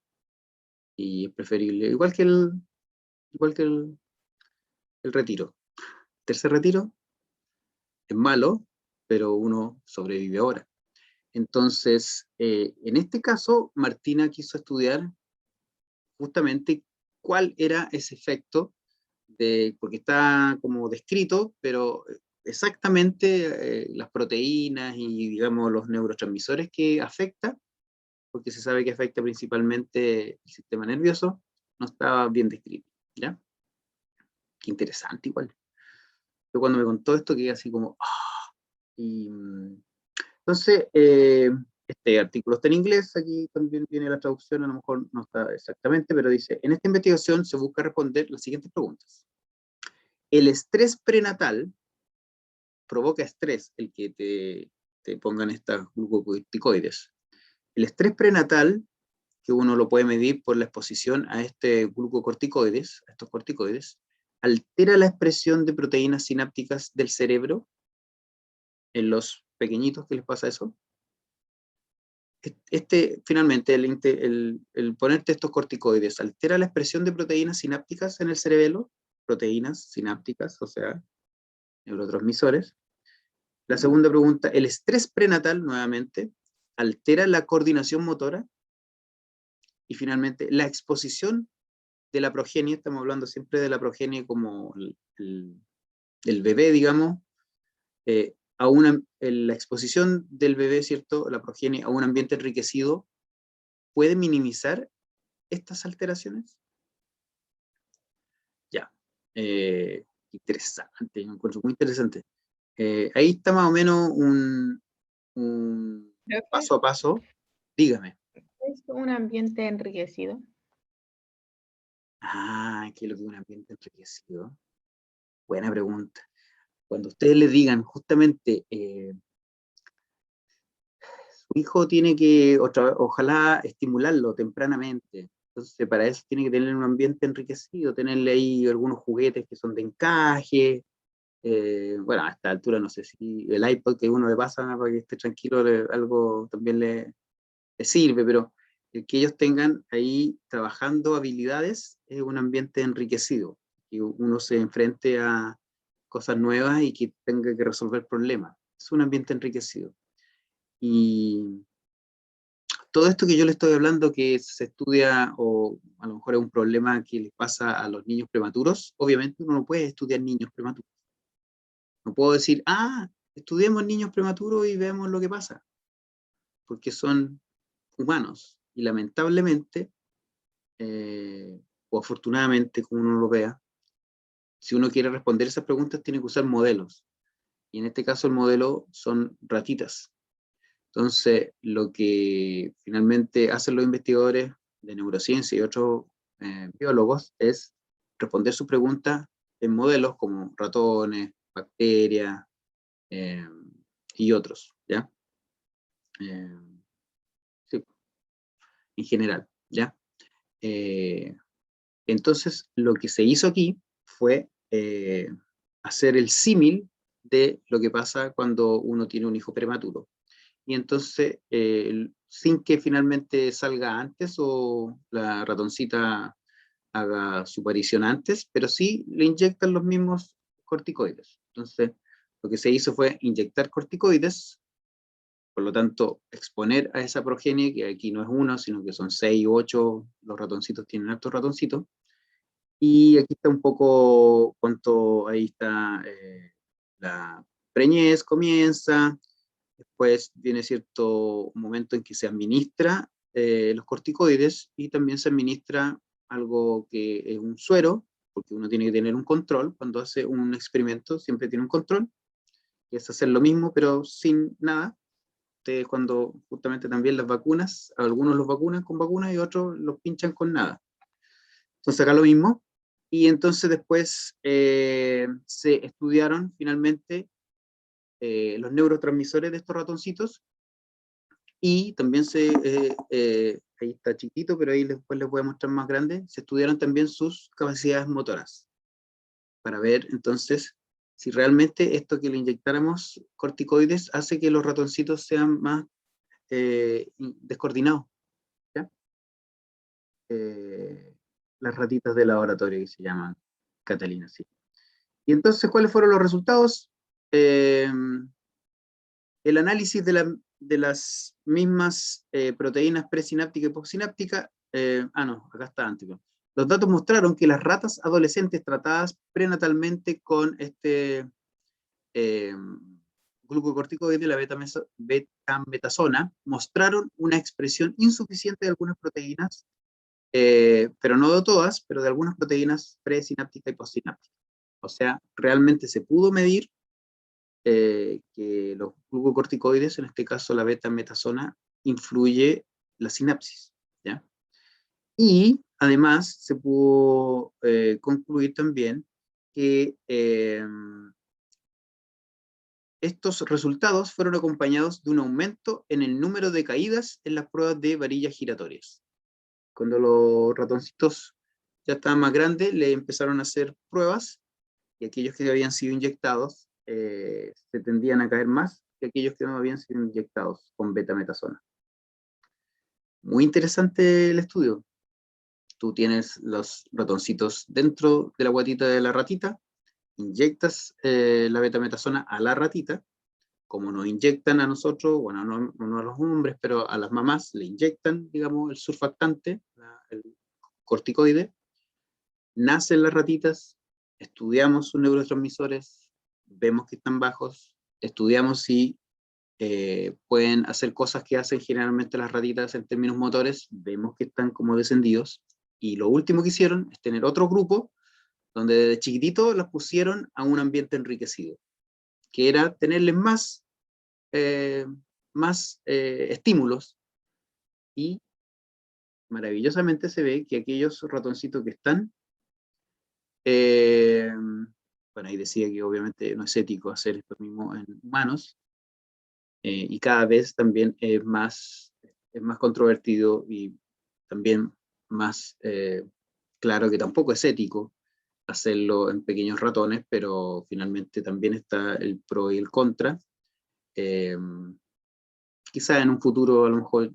Y es preferible, igual que el retiro. Tercer retiro es malo, pero uno sobrevive ahora. Entonces, en este caso, Martina quiso estudiar justamente cuál era ese efecto, porque está como descrito, pero exactamente las proteínas y, digamos, los neurotransmisores que afecta, porque se sabe que afecta principalmente el sistema nervioso, no estaba bien descrito, ¿ya? Qué interesante igual. Yo cuando me contó esto quedé así como, ¡ah! Y entonces, este artículo está en inglés, aquí también viene la traducción, a lo mejor no está exactamente, pero dice, en esta investigación se busca responder las siguientes preguntas. El estrés prenatal provoca estrés, el que te pongan estas glucocorticoides. El estrés prenatal, que uno lo puede medir por la exposición a glucocorticoides, a estos corticoides, altera la expresión de proteínas sinápticas del cerebro en los pequeñitos que les pasa eso. Finalmente, el ponerte estos corticoides altera la expresión de proteínas sinápticas en el cerebelo, proteínas sinápticas, o sea, neurotransmisores. La segunda pregunta, el estrés prenatal, nuevamente, altera la coordinación motora. Y finalmente, la exposición de la progenie, estamos hablando siempre de la progenie como el bebé, digamos, la exposición del bebé, ¿cierto? La progenie a un ambiente enriquecido, ¿puede minimizar estas alteraciones? Ya. Interesante, me encuentro muy interesante. Ahí está más o menos un paso a paso. Dígame. ¿Es un ambiente enriquecido? ¿Qué es lo que es un ambiente enriquecido? Buena pregunta. Cuando ustedes le digan justamente su hijo tiene que, ojalá, estimularlo tempranamente. Entonces, para eso tiene que tener un ambiente enriquecido, tenerle ahí algunos juguetes que son de encaje. Bueno, a esta altura no sé si el iPod que uno le pasa para que esté tranquilo, algo también le sirve, pero el que ellos tengan ahí trabajando habilidades es un ambiente enriquecido, que uno se enfrente a cosas nuevas y que tenga que resolver problemas. Es un ambiente enriquecido. Y todo esto que yo le estoy hablando, que se estudia, o a lo mejor es un problema que les pasa a los niños prematuros, obviamente uno no puede estudiar niños prematuros. No puedo decir, estudiemos niños prematuros y veamos lo que pasa, porque son humanos, y lamentablemente, o afortunadamente, como uno lo vea, si uno quiere responder esas preguntas tiene que usar modelos, y en este caso el modelo son ratitas. Entonces, lo que finalmente hacen los investigadores de neurociencia y otros biólogos es responder sus preguntas en modelos como ratones, bacterias y otros, ¿ya? Sí, en general, ¿ya? Entonces, lo que se hizo aquí fue hacer el símil de lo que pasa cuando uno tiene un hijo prematuro. Y entonces, sin que finalmente salga antes o la ratoncita haga su aparición antes, pero sí le inyectan los mismos corticoides. Entonces, lo que se hizo fue inyectar corticoides, por lo tanto, exponer a esa progenie, que aquí no es uno, sino que son 6 u 8, los ratoncitos tienen hartos ratoncitos, y aquí está un poco cuánto, ahí está la preñez comienza, después viene cierto momento en que se administra los corticoides y también se administra algo que es un suero, porque uno tiene que tener un control, cuando hace un experimento siempre tiene un control, y es hacer lo mismo pero sin nada. Ustedes cuando justamente también las vacunas, algunos los vacunan con vacunas y otros los pinchan con nada. Entonces acá lo mismo, y entonces después se estudiaron finalmente los neurotransmisores de estos ratoncitos, y también ahí está chiquito, pero ahí después les voy a mostrar más grande, se estudiaron también sus capacidades motoras, para ver entonces si realmente esto que le inyectáramos corticoides hace que los ratoncitos sean más descoordinados. ¿Ya? Las ratitas de laboratorio que se llaman, Catalina, sí. Y entonces, ¿cuáles fueron los resultados? El análisis de las mismas proteínas presináptica y postsináptica, no, acá está antes. Los datos mostraron que las ratas adolescentes tratadas prenatalmente con este glucocorticoide, la betametasona, mostraron una expresión insuficiente de algunas proteínas, pero no de todas, pero de algunas proteínas presinápticas y postsinápticas. O sea, realmente se pudo medir que los glucocorticoides, en este caso la betametasona, influye la sinapsis, ¿ya? Y además se pudo concluir también que estos resultados fueron acompañados de un aumento en el número de caídas en las pruebas de varillas giratorias. Cuando los ratoncitos ya estaban más grandes, le empezaron a hacer pruebas, y aquellos que habían sido inyectados se tendían a caer más que aquellos que no habían sido inyectados con betametasona. Muy interesante el estudio. Tú tienes los ratoncitos dentro de la guatita de la ratita, inyectas la betametasona a la ratita, como nos inyectan a nosotros, bueno, no a los hombres, pero a las mamás le inyectan, digamos, el surfactante, el corticoide, nacen las ratitas, estudiamos sus neurotransmisores, vemos que están bajos, estudiamos si pueden hacer cosas que hacen generalmente las ratitas en términos motores, vemos que están como descendidos, y lo último que hicieron es tener otro grupo, donde desde chiquitito las pusieron a un ambiente enriquecido, que era tenerles más estímulos, y maravillosamente se ve que aquellos ratoncitos que están, bueno, ahí decía que obviamente no es ético hacer esto mismo en humanos, y cada vez también es más controvertido, y también más claro que tampoco es ético hacerlo en pequeños ratones, pero finalmente también está el pro y el contra. Quizás en un futuro a lo mejor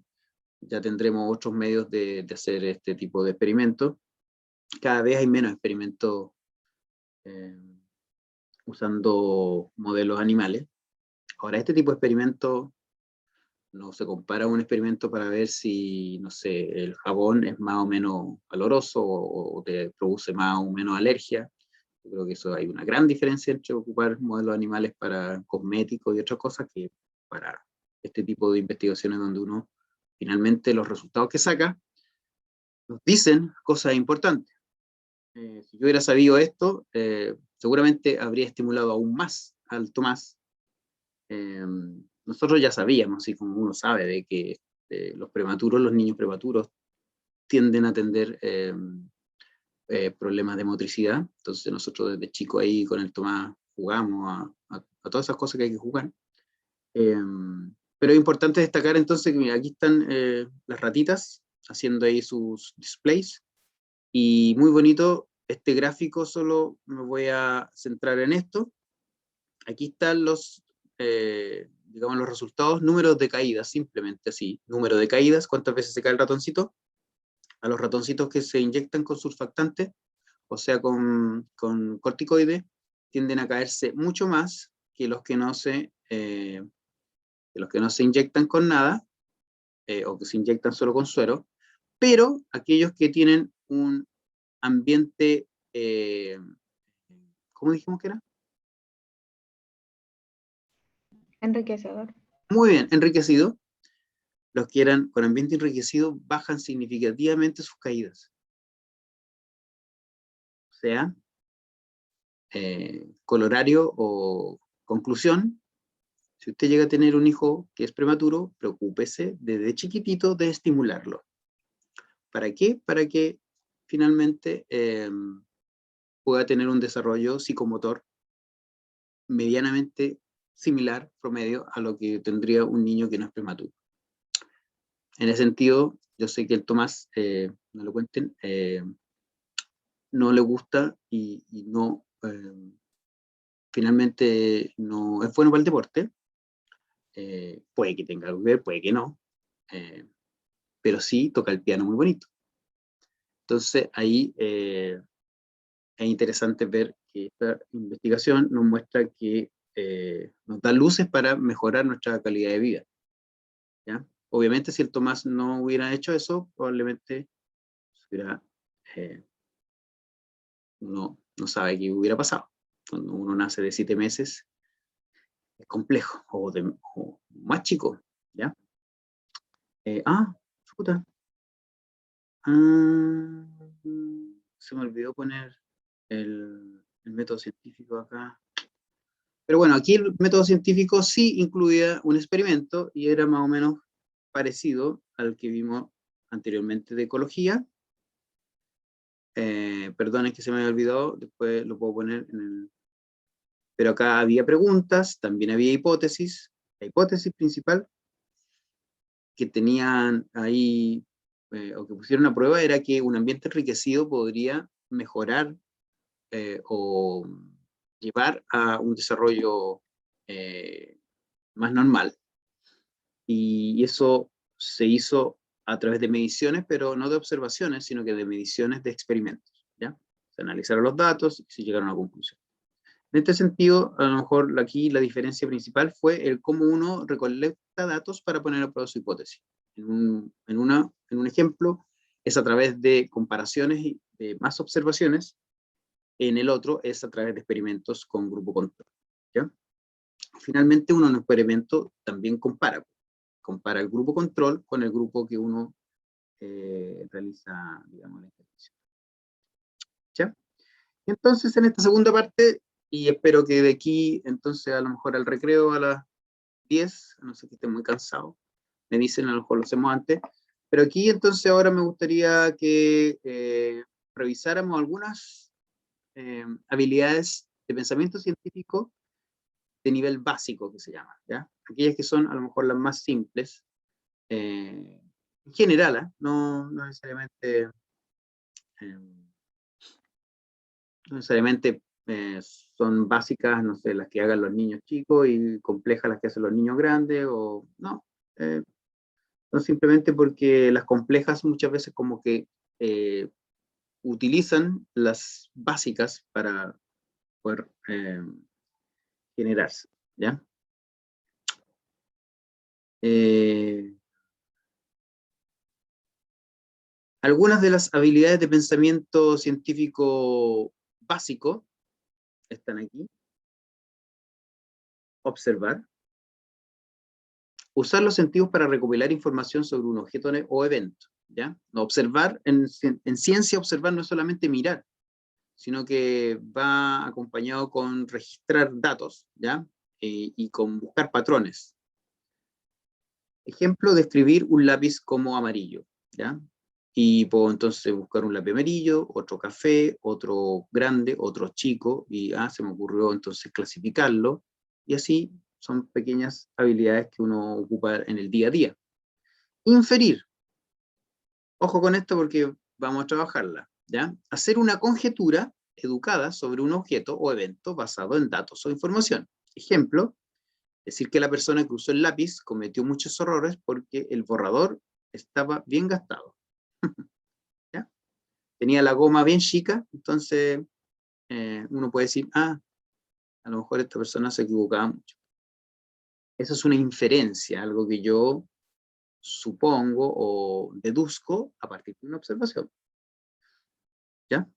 ya tendremos otros medios de hacer este tipo de experimentos. Cada vez hay menos experimentos usando modelos animales. Ahora, este tipo de experimento no se compara a un experimento para ver si, no sé, el jabón es más o menos oloroso o te produce más o menos alergia. Yo creo que eso hay una gran diferencia entre ocupar modelos animales para cosméticos y otras cosas que para este tipo de investigaciones donde uno finalmente los resultados que saca nos dicen cosas importantes. Si yo hubiera sabido esto, seguramente habría estimulado aún más al Tomás. Nosotros ya sabíamos, así como uno sabe, de que los niños prematuros tienden a tener problemas de motricidad. Entonces nosotros desde chico ahí con el Tomás jugamos a todas esas cosas que hay que jugar. Pero es importante destacar entonces que mira, aquí están las ratitas haciendo ahí sus displays, y muy bonito este gráfico. Solo me voy a centrar en esto. Aquí están los, digamos, los resultados, números de caídas, simplemente así, número de caídas, cuántas veces se cae el ratoncito. A los ratoncitos que se inyectan con surfactante, o sea, con corticoide, tienden a caerse mucho más que los que no se inyectan con nada, o que se inyectan solo con suero, pero aquellos que tienen un ambiente, ¿cómo dijimos que era? Enriquecedor. Muy bien, enriquecido. Los que eran con ambiente enriquecido bajan significativamente sus caídas. O sea, colorario o conclusión: si usted llega a tener un hijo que es prematuro, preocúpese desde chiquitito de estimularlo. ¿Para qué? Para que finalmente pueda tener un desarrollo psicomotor medianamente similar, promedio, a lo que tendría un niño que no es prematuro. En ese sentido, yo sé que el Tomás, no lo cuenten, no le gusta y no finalmente no es bueno para el deporte. Puede que tenga algo que ver, puede que no, pero sí toca el piano muy bonito. Entonces ahí es interesante ver que esta investigación nos muestra que nos da luces para mejorar nuestra calidad de vida, ¿ya? Obviamente si el Tomás no hubiera hecho eso, probablemente hubiera, uno no sabe qué hubiera pasado. Cuando uno nace de 7 meses, es complejo, o más chico, ¿ya? Chuta. Se me olvidó poner el método científico acá. Pero bueno, aquí el método científico sí incluía un experimento y era más o menos parecido al que vimos anteriormente de ecología. Perdonen que se me había olvidado, después lo puedo poner en el... Pero acá había preguntas, también había hipótesis. La hipótesis principal que tenían ahí, o que pusieron a prueba, era que un ambiente enriquecido podría mejorar o llevar a un desarrollo más normal. Y eso se hizo a través de mediciones, pero no de observaciones, sino que de mediciones de experimentos, ¿ya? Se analizaron los datos y se llegaron a una conclusión. En este sentido, a lo mejor aquí la diferencia principal fue el cómo uno recolecta datos para poner a prueba su hipótesis. En un ejemplo, es a través de comparaciones y de más observaciones. En el otro es a través de experimentos con grupo control, ¿ya? Finalmente, uno en un experimento también compara el grupo control con el grupo que uno realiza, digamos, la ejercicio. ¿Ya? Entonces, en esta segunda parte, y espero que de aquí, entonces, a lo mejor al recreo a las 10, no sé que estén muy cansados, me dicen, a lo mejor lo hacemos antes, pero aquí, entonces, ahora me gustaría que revisáramos algunas habilidades de pensamiento científico de nivel básico, que se llama, ¿ya? Aquellas que son, a lo mejor, las más simples, en general, no necesariamente... no necesariamente son básicas, no sé, las que hagan los niños chicos y complejas las que hacen los niños grandes, o no. No simplemente porque las complejas muchas veces como que utilizan las básicas para poder generarse, ¿ya? Algunas de las habilidades de pensamiento científico básico están aquí. Observar. Usar los sentidos para recopilar información sobre un objeto o evento, ¿ya? Observar, en ciencia observar no es solamente mirar, sino que va acompañado con registrar datos, ¿ya? Y con buscar patrones. Ejemplo, describir un lápiz como amarillo, ¿ya? Y puedo entonces buscar un lápiz amarillo, otro café, otro grande, otro chico, y se me ocurrió entonces clasificarlo, y así son pequeñas habilidades que uno ocupa en el día a día. Inferir. Ojo con esto porque vamos a trabajarla, ¿ya? Hacer una conjetura educada sobre un objeto o evento basado en datos o información. Ejemplo, decir que la persona que usó el lápiz cometió muchos errores porque el borrador estaba bien gastado. ¿Ya? Tenía la goma bien chica, entonces uno puede decir, a lo mejor esta persona se equivocaba mucho. Eso es una inferencia, algo que yo supongo o deduzco a partir de una observación. ¿Ya?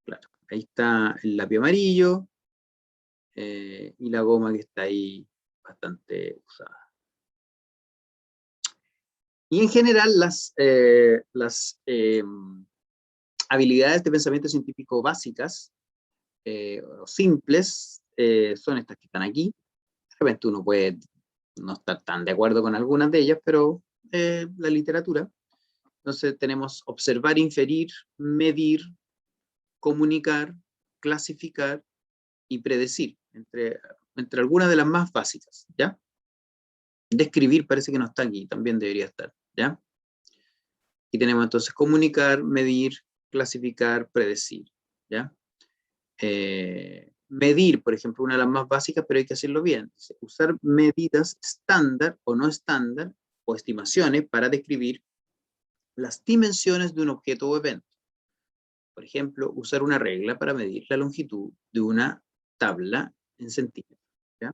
Claro, ahí está el lápiz amarillo y la goma que está ahí bastante usada. Y en general las habilidades de pensamiento científico básicas o simples son estas que están aquí. De repente uno puede no estar tan de acuerdo con algunas de ellas, pero la literatura. Entonces tenemos observar, inferir, medir, comunicar, clasificar y predecir, entre algunas de las más básicas, ¿ya? Describir parece que no está aquí, también debería estar, ¿ya? Y tenemos entonces comunicar, medir, clasificar, predecir, ¿ya? medir, por ejemplo, una de las más básicas, pero hay que hacerlo bien. Dice, usar medidas estándar o no estándar, o estimaciones para describir las dimensiones de un objeto o evento. Por ejemplo, usar una regla para medir la longitud de una tabla en centímetros. ¿Ya?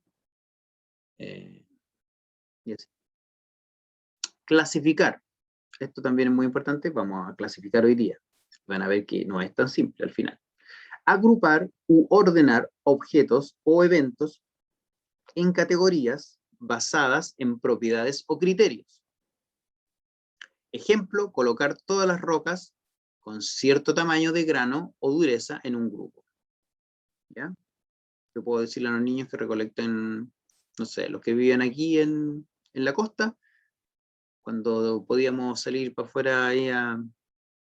Y así. Clasificar. Esto también es muy importante. Vamos a clasificar hoy día. Van a ver que no es tan simple al final. Agrupar u ordenar objetos o eventos en categorías basadas en propiedades o criterios. Ejemplo, colocar todas las rocas con cierto tamaño de grano o dureza en un grupo. ¿Ya? Yo puedo decirle a los niños que recolecten, no sé, los que viven aquí en la costa, cuando podíamos salir para afuera ahí a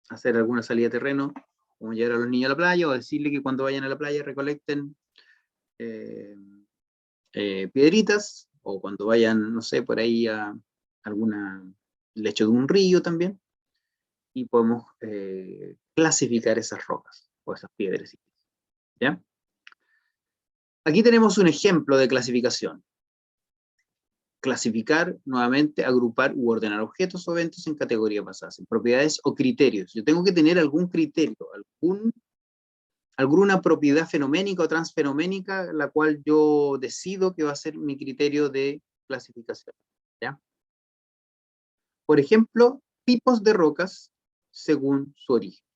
hacer alguna salida de terreno, como llevar a los niños a la playa, o decirle que cuando vayan a la playa recolecten piedritas, o cuando vayan, no sé, por ahí a alguna lecho de un río también, y podemos clasificar esas rocas, o esas piedras. ¿Ya? Aquí tenemos un ejemplo de clasificación. Clasificar, nuevamente, agrupar u ordenar objetos o eventos en categorías basadas en propiedades o criterios. Yo tengo que tener algún criterio, alguna propiedad fenoménica o transfenoménica, la cual yo decido que va a ser mi criterio de clasificación. ¿Ya? Por ejemplo, tipos de rocas según su origen.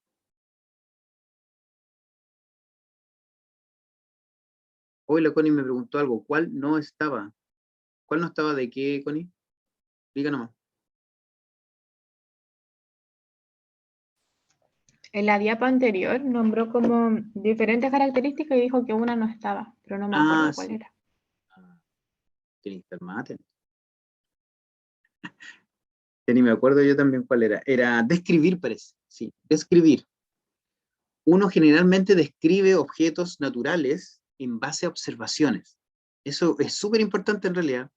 Hoy la Connie me preguntó algo, ¿cuál no estaba? ¿Cuál no estaba de qué, Connie? Diga nomás. En la diapa anterior nombró como diferentes características y dijo que una no estaba, pero no me acuerdo cuál Sí. era. Tiene que estar más atento. Ya ni me acuerdo yo también cuál era. Era describir, parece. Sí, describir. Uno generalmente describe objetos naturales en base a observaciones. Eso es súper importante en realidad.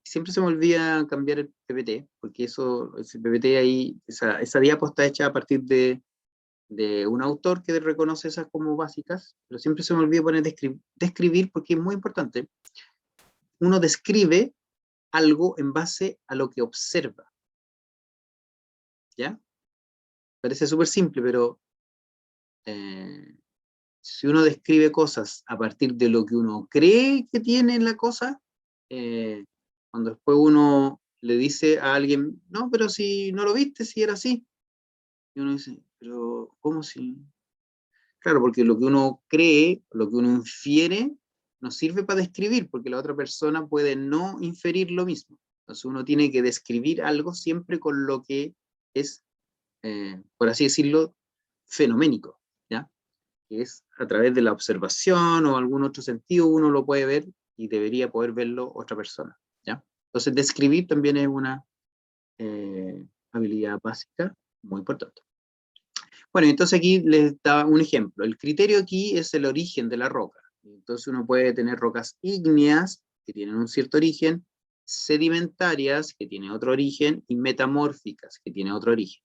Siempre se me olvida cambiar el PPT, porque ese PPT ahí, esa diapo está hecha a partir de un autor que reconoce esas como básicas, pero siempre se me olvida poner describir porque es muy importante. Uno describe algo en base a lo que observa. ¿Ya? Parece súper simple, pero si uno describe cosas a partir de lo que uno cree que tiene en la cosa, cuando después uno le dice a alguien, no, pero si no lo viste, si era así. Y uno dice, pero ¿cómo si? Claro, porque lo que uno cree, lo que uno infiere, no sirve para describir, porque la otra persona puede no inferir lo mismo. Entonces uno tiene que describir algo siempre con lo que es, por así decirlo, fenoménico, ¿ya? Que es a través de la observación o algún otro sentido uno lo puede ver y debería poder verlo otra persona, ¿ya? Entonces describir también es una habilidad básica muy importante. Bueno, entonces aquí les da un ejemplo. El criterio aquí es el origen de la roca. Entonces uno puede tener rocas ígneas, que tienen un cierto origen, sedimentarias, que tienen otro origen, y metamórficas, que tienen otro origen.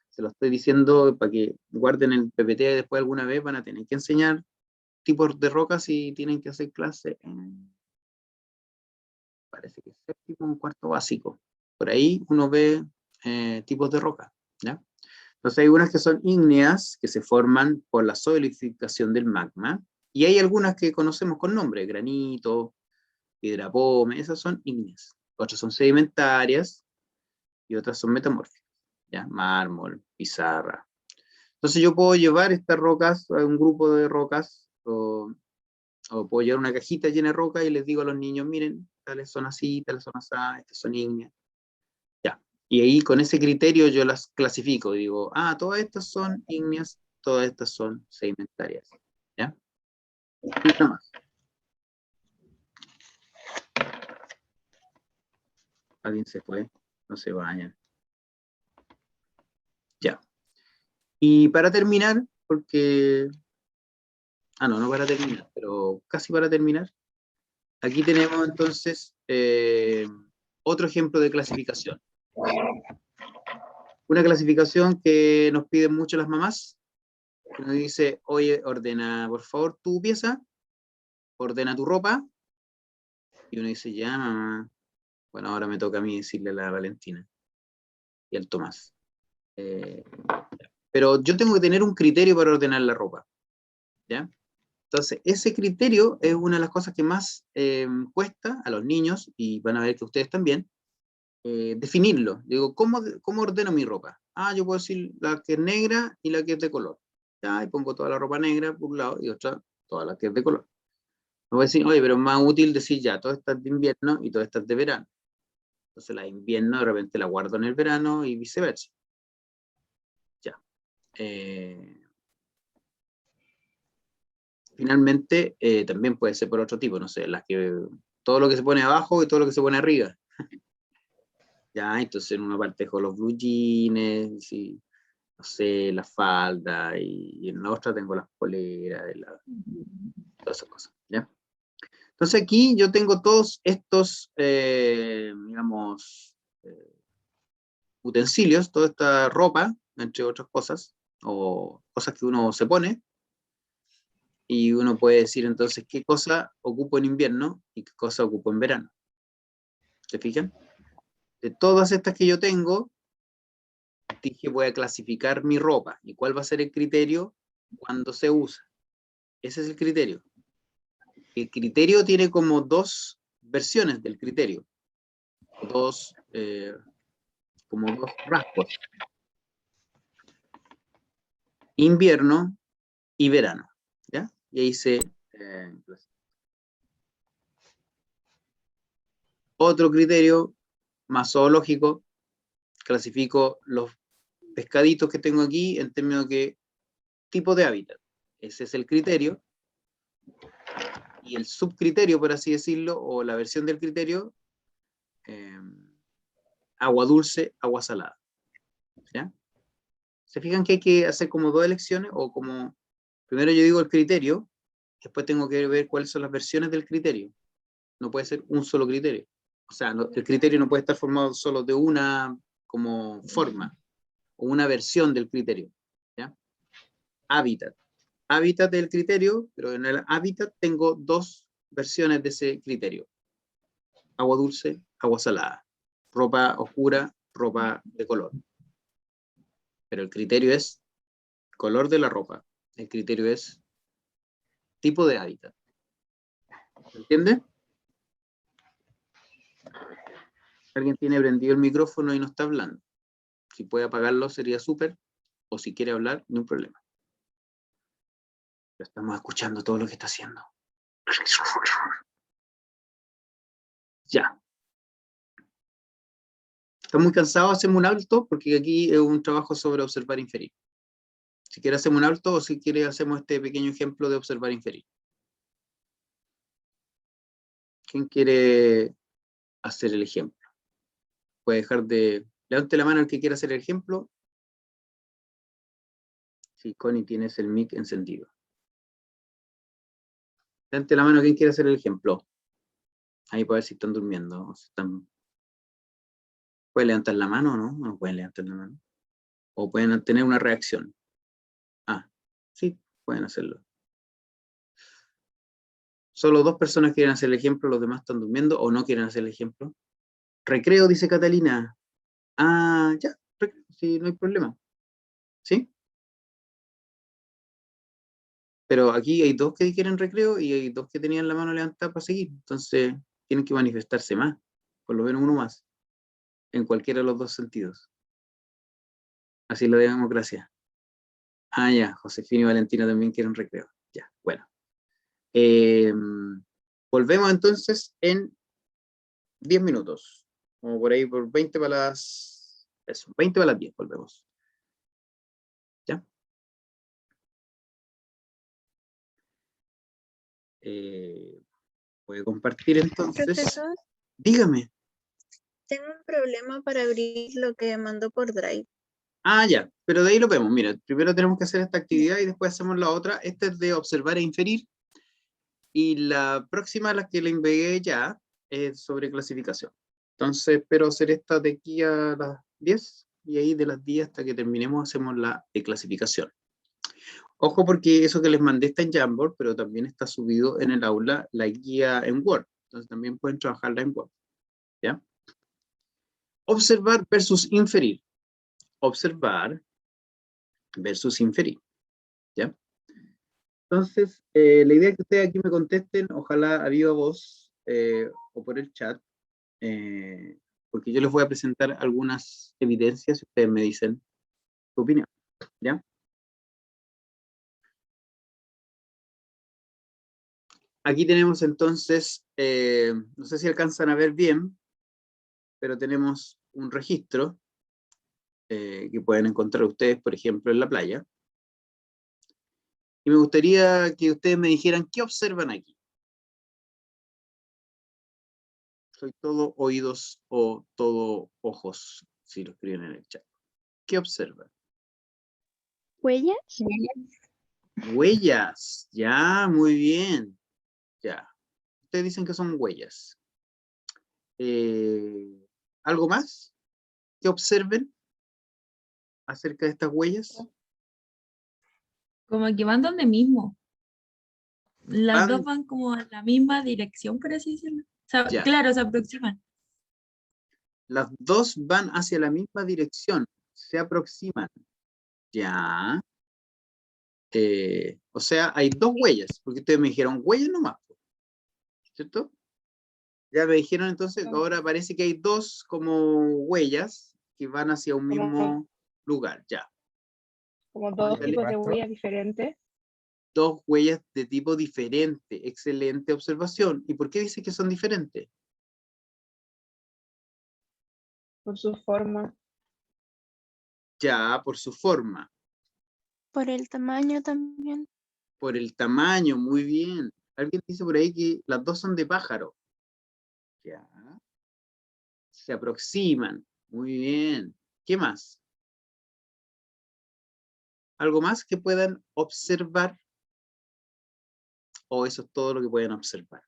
Se lo estoy diciendo para que guarden el PPT y después alguna vez van a tener que enseñar tipos de rocas y tienen que hacer clase en, parece que es séptimo o cuarto básico. Por ahí uno ve tipos de roca, ¿ya? Entonces hay unas que son ígneas, que se forman por la solidificación del magma, y hay algunas que conocemos con nombre, granito, piedra pómez, esas son ígneas. Otras son sedimentarias, y otras son metamórficas, ¿ya? Mármol, pizarra. Entonces yo puedo llevar estas rocas a un grupo de rocas, o puedo llevar una cajita llena de rocas y les digo a los niños, miren, tales son así, tales son así, estas son ígneas. Y ahí con ese criterio yo las clasifico, digo, todas estas son ígneas, todas estas son sedimentarias. ¿Ya? Nada más. Alguien se fue, no se vayan. Ya. Y para terminar, porque... no para terminar, pero casi para terminar. Aquí tenemos entonces otro ejemplo de clasificación. Una clasificación que nos piden mucho las mamás, que nos dice, oye, ordena por favor tu pieza, ordena tu ropa, y uno dice, ya, mamá, bueno, ahora me toca a mí decirle a la Valentina y al Tomás. Pero yo tengo que tener un criterio para ordenar la ropa, ¿ya? Entonces, ese criterio es una de las cosas que más cuesta a los niños, y van a ver que ustedes también, definirlo. Digo, ¿cómo ordeno mi ropa? Ah, yo puedo decir la que es negra y la que es de color. Ya, y pongo toda la ropa negra por un lado y otra, toda la que es de color. Me voy a decir, oye, pero es más útil decir ya, todas estas de invierno y todas estas de verano. Entonces la de invierno de repente la guardo en el verano y viceversa. Ya. Finalmente, también puede ser por otro tipo, no sé, todo lo que se pone abajo y todo lo que se pone arriba. Ya, entonces en una parte dejo los blue jeans, y, no sé, la falda, y en la otra tengo las poleras, todas esas cosas, ¿ya? Entonces aquí yo tengo todos estos, digamos, utensilios, toda esta ropa, entre otras cosas, o cosas que uno se pone, y uno puede decir entonces qué cosa ocupo en invierno y qué cosa ocupo en verano. ¿Se fijan? De todas estas que yo tengo, dije voy a clasificar mi ropa. ¿Y cuál va a ser el criterio cuando se usa? Ese es el criterio. El criterio tiene como dos versiones del criterio. Como dos rasgos. Invierno y verano. ¿Ya? Y ahí otro criterio más zoológico, clasifico los pescaditos que tengo aquí en términos de tipo de hábitat. Ese es el criterio. Y el subcriterio, por así decirlo, o la versión del criterio, agua dulce, agua salada. ¿Ya? ¿Se fijan que hay que hacer como dos elecciones? O como, primero yo digo el criterio, después tengo que ver cuáles son las versiones del criterio. No puede ser un solo criterio. O sea, el criterio no puede estar formado solo de una como forma, o una versión del criterio. ¿Ya? Hábitat. Hábitat del criterio, pero en el hábitat tengo dos versiones de ese criterio. Agua dulce, agua salada. Ropa oscura, ropa de color. Pero el criterio es color de la ropa. El criterio es tipo de hábitat. ¿Se entiende? Alguien tiene prendido el micrófono y no está hablando. Si puede apagarlo sería súper, o si quiere hablar, no hay problema. Pero estamos escuchando todo lo que está haciendo. Ya. ¿Está muy cansado? Hacemos un alto, porque aquí es un trabajo sobre observar e inferir. Si quiere hacemos un alto, o si quiere hacemos este pequeño ejemplo de observar e inferir. ¿Quién quiere hacer el ejemplo? Puede dejar de... Levante la mano el que quiera hacer el ejemplo. Sí, Connie, tienes el mic encendido. Levante la mano quien quiera hacer el ejemplo. Ahí para ver si están durmiendo. O si están... ¿Pueden levantar la mano o no? No pueden levantar la mano. O pueden tener una reacción. Ah, sí, pueden hacerlo. Solo dos personas quieren hacer el ejemplo, los demás están durmiendo o no quieren hacer el ejemplo. Recreo, dice Catalina. Ah, ya, recreo, sí, no hay problema. ¿Sí? Pero aquí hay dos que quieren recreo y hay dos que tenían la mano levantada para seguir. Entonces, tienen que manifestarse más. Por lo menos uno más. En cualquiera de los dos sentidos. Así lo de democracia. Ah, ya, Josefina y Valentina también quieren recreo. Ya, bueno. Volvemos entonces en 10 minutos. Como por ahí por 20 para las... Eso, 20 para las 10 volvemos. ¿Ya? Voy a compartir entonces. Profesor, Dígame. tengo un problema para abrir lo que mandó por Drive. Ah, ya, pero de ahí lo vemos. Mira, primero tenemos que hacer esta actividad y después hacemos la otra. Esta es de observar e inferir. Y la próxima, la que le envié ya, es sobre clasificación. Entonces, espero hacer esta de aquí a las 10 y ahí de las 10 hasta que terminemos hacemos la de clasificación. Ojo porque eso que les mandé está en Jamboard, pero también está subido en el aula la guía en Word. Entonces también pueden trabajarla en Word. ¿Ya? Observar versus inferir. Observar versus inferir. ¿Ya? Entonces, la idea es que ustedes aquí me contesten, ojalá a viva voz o por el chat, porque yo les voy a presentar algunas evidencias y ustedes me dicen su opinión. ¿Ya? Aquí tenemos entonces, no sé si alcanzan a ver bien, pero tenemos un registro que pueden encontrar ustedes, por ejemplo, en la playa. Y me gustaría que ustedes me dijeran qué observan aquí. Soy todo oídos o todo ojos, si lo escriben en el chat. ¿Qué observan? ¿Huellas? Huellas. Ya, muy bien. Ya. Ustedes dicen que son huellas. ¿Algo más que observen acerca de estas huellas? Como que van donde mismo. Las dos Van, van como en la misma dirección, por así decirlo. O sea, ya. claro, se aproximan. Las dos van hacia la misma dirección. Se aproximan. Ya. O sea, hay dos huellas, porque ustedes me dijeron huellas nomás, ¿cierto? Ya me dijeron entonces, ahora parece que hay dos como huellas que van hacia un mismo lugar, ya. Como dos Dale. tipos de huellas diferentes. Dos huellas de tipo diferente, excelente observación. ¿Y por qué dice que son diferentes? Por su forma. Ya, por su forma, Por el tamaño también. por el tamaño, muy bien. Alguien dice por ahí que las dos son de pájaro. Ya. Se aproximan, muy bien. ¿Qué más? ¿Algo más que puedan observar? ¿O eso es todo lo que pueden observar?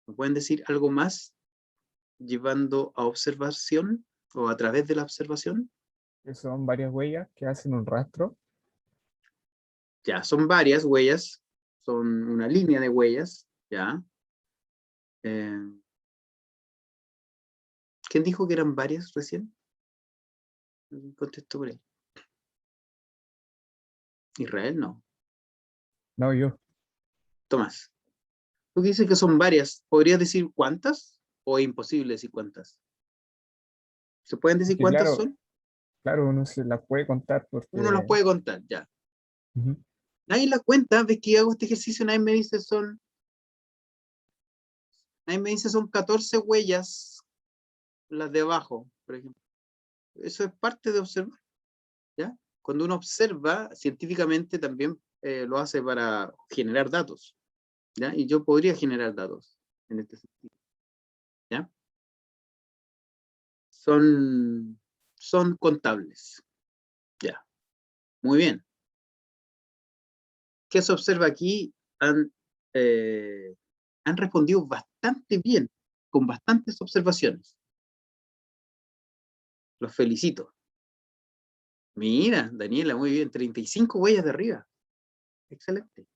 ¿Me pueden decir algo más llevando a observación o a través de la observación? Que son varias huellas que hacen un rastro. Ya, son varias huellas, son una línea de huellas, ya. ¿Quién dijo que eran varias recién? Contestó por ahí. Israel, no. No, yo. Tomás, tú que dices que son varias, ¿podrías decir cuántas? ¿O es imposible decir cuántas? ¿Se pueden decir Que cuántas claro, son? claro, uno se las puede contar porque... Uno las puede contar, ya. Ujú. Nadie las cuenta, ves que hago este ejercicio, nadie me dice son 14 huellas, las de abajo, por ejemplo. Eso es parte de observar, ¿ya? Cuando uno observa, científicamente también lo hace para generar datos, ¿ya? Y yo podría generar datos en este sentido, ¿ya? Son contables, ¿ya? Muy bien. ¿Qué se observa aquí? Han respondido bastante bien, con bastantes observaciones. Los felicito. Mira, Daniela, muy bien, 35 huellas de arriba. Excelente.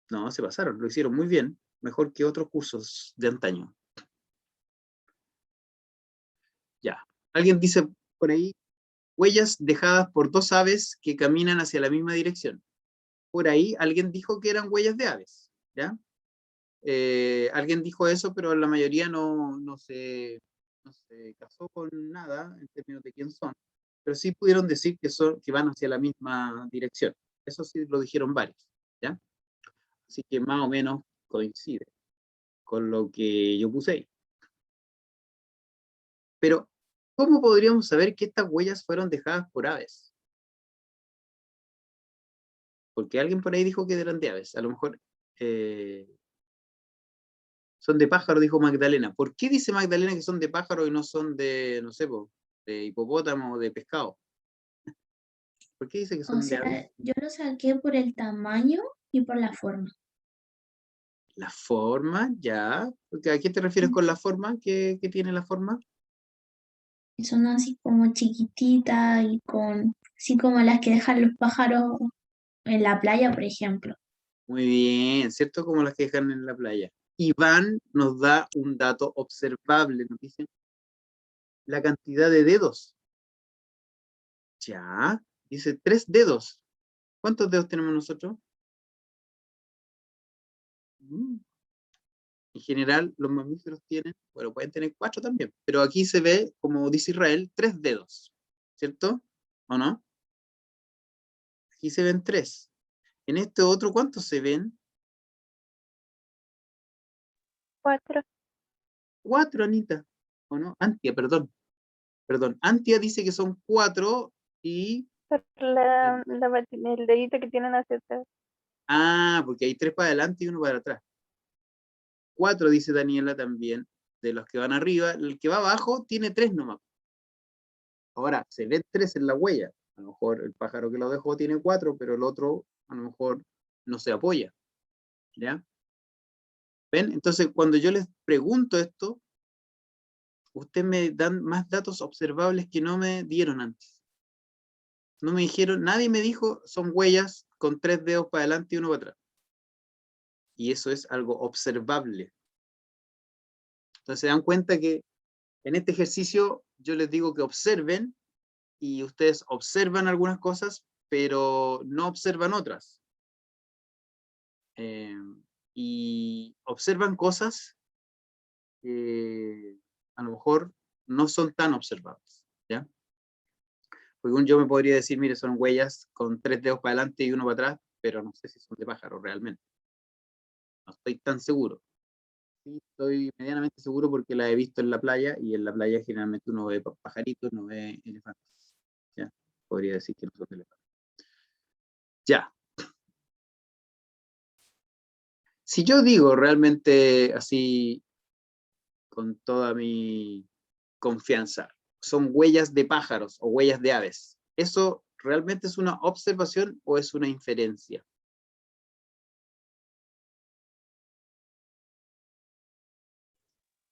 No, se pasaron, lo hicieron muy bien, mejor que otros cursos de antaño. Ya. Alguien dice por ahí, huellas dejadas por dos aves que caminan hacia la misma dirección. Por ahí alguien dijo que eran huellas de aves, ¿ya? Alguien dijo eso, pero la mayoría no se casó con nada en términos de quién son, pero sí pudieron decir que van hacia la misma dirección. Eso sí lo dijeron varios, ¿ya? Así que más o menos coincide con lo que yo puse ahí. Pero, ¿cómo podríamos saber que estas huellas fueron dejadas por aves? Porque alguien por ahí dijo que eran de aves. A lo mejor son de pájaro, dijo Magdalena. ¿Por qué dice Magdalena que son de pájaro y no son de, no sé, de hipopótamo o de pescado? ¿Por qué dice que O son de aves? sea, yo lo saqué por el tamaño y por la forma. La forma, ya. Porque ¿a qué te refieres con la forma? ¿Qué tiene la forma? Son así como chiquititas y con así como las que dejan los pájaros en la playa, por ejemplo. Muy bien, ¿cierto? Como las que dejan en la playa. Iván nos da un dato observable, nos dice la cantidad de dedos. Ya, dice 3 dedos. ¿Cuántos dedos tenemos nosotros? En general, los mamíferos tienen, bueno, pueden tener 4 también, pero aquí se ve, como dice Israel, 3 dedos, ¿cierto? ¿O no? Aquí se ven 3. En este otro, ¿cuántos se ven? 4. 4, Anita. ¿O no? Antia, perdón. Perdón. Antia dice que son 4 y... El dedito que tienen hacia atrás. Ah, porque hay 3 para adelante y 1 para atrás. 4, dice Daniela también, de los que van arriba. El que va abajo tiene 3 nomás. Ahora, se ven 3 en la huella. A lo mejor el pájaro que lo dejó tiene 4, pero el otro a lo mejor no se apoya. ¿Ya? ¿Ven? Entonces, cuando yo les pregunto esto, ustedes me dan más datos observables que no me dieron antes. No me dijeron, nadie me dijo, son huellas con 3 dedos para adelante y 1 para atrás. Y eso es algo observable. Entonces se dan cuenta que en este ejercicio yo les digo que observen y ustedes observan algunas cosas, pero no observan otras. Y observan cosas que a lo mejor no son tan observables. ¿Ya? Porque yo me podría decir, mire, son huellas con 3 dedos para adelante y 1 para atrás, pero no sé si son de pájaro realmente. No estoy tan seguro. Sí, estoy medianamente seguro porque la he visto en la playa, y en la playa generalmente uno ve pajaritos, no ve elefantes. ¿Ya? Podría decir que no son elefantes. Ya. Si yo digo realmente así, con toda mi confianza, son huellas de pájaros o huellas de aves, ¿eso realmente es una observación o es una inferencia?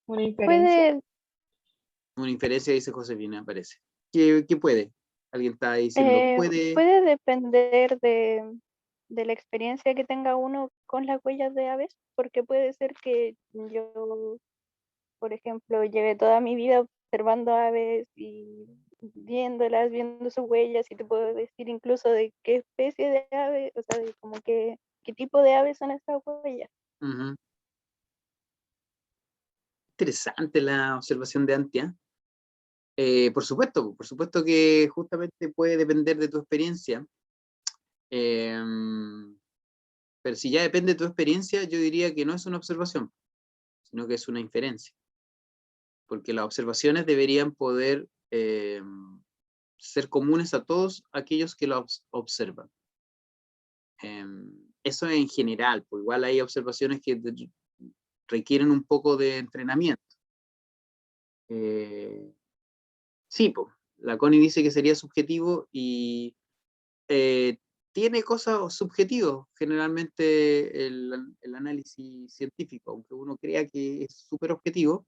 Una inferencia. Una inferencia, dice Josefina, parece. ¿Qué puede? Alguien está diciendo, puede... Puede depender de la experiencia que tenga uno con las huellas de aves, porque puede ser que yo, por ejemplo, lleve toda mi vida observando aves y viéndolas, viendo sus huellas, y te puedo decir incluso de qué especie de ave, o sea, de como qué tipo de aves son estas huellas. Uh-huh. Interesante la observación de Antia. Por supuesto que justamente puede depender de tu experiencia. Pero si ya depende de tu experiencia, yo diría que no es una observación, sino que es una inferencia. Porque las observaciones deberían poder ser comunes a todos aquellos que las observan. Eso en general, pues igual hay observaciones que requieren un poco de entrenamiento. Sí, pues, la Connie dice que sería subjetivo y tiene cosas subjetivas, generalmente el análisis científico, aunque uno crea que es súper objetivo,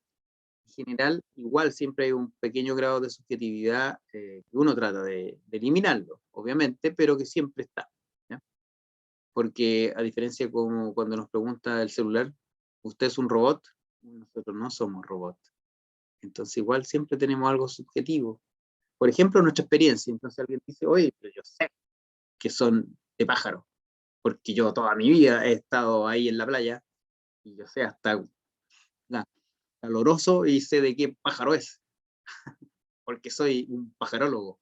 en general igual siempre hay un pequeño grado de subjetividad que uno trata de eliminarlo, obviamente, pero que siempre está. ¿Ya? Porque a diferencia como cuando nos pregunta el celular, ¿usted es un robot? Nosotros no somos robots. Entonces igual siempre tenemos algo subjetivo. Por ejemplo, nuestra experiencia. Entonces alguien dice, oye, pero yo sé que son de pájaro, porque yo toda mi vida he estado ahí en la playa, y yo sé hasta caloroso y sé de qué pájaro es, porque soy un pajarólogo,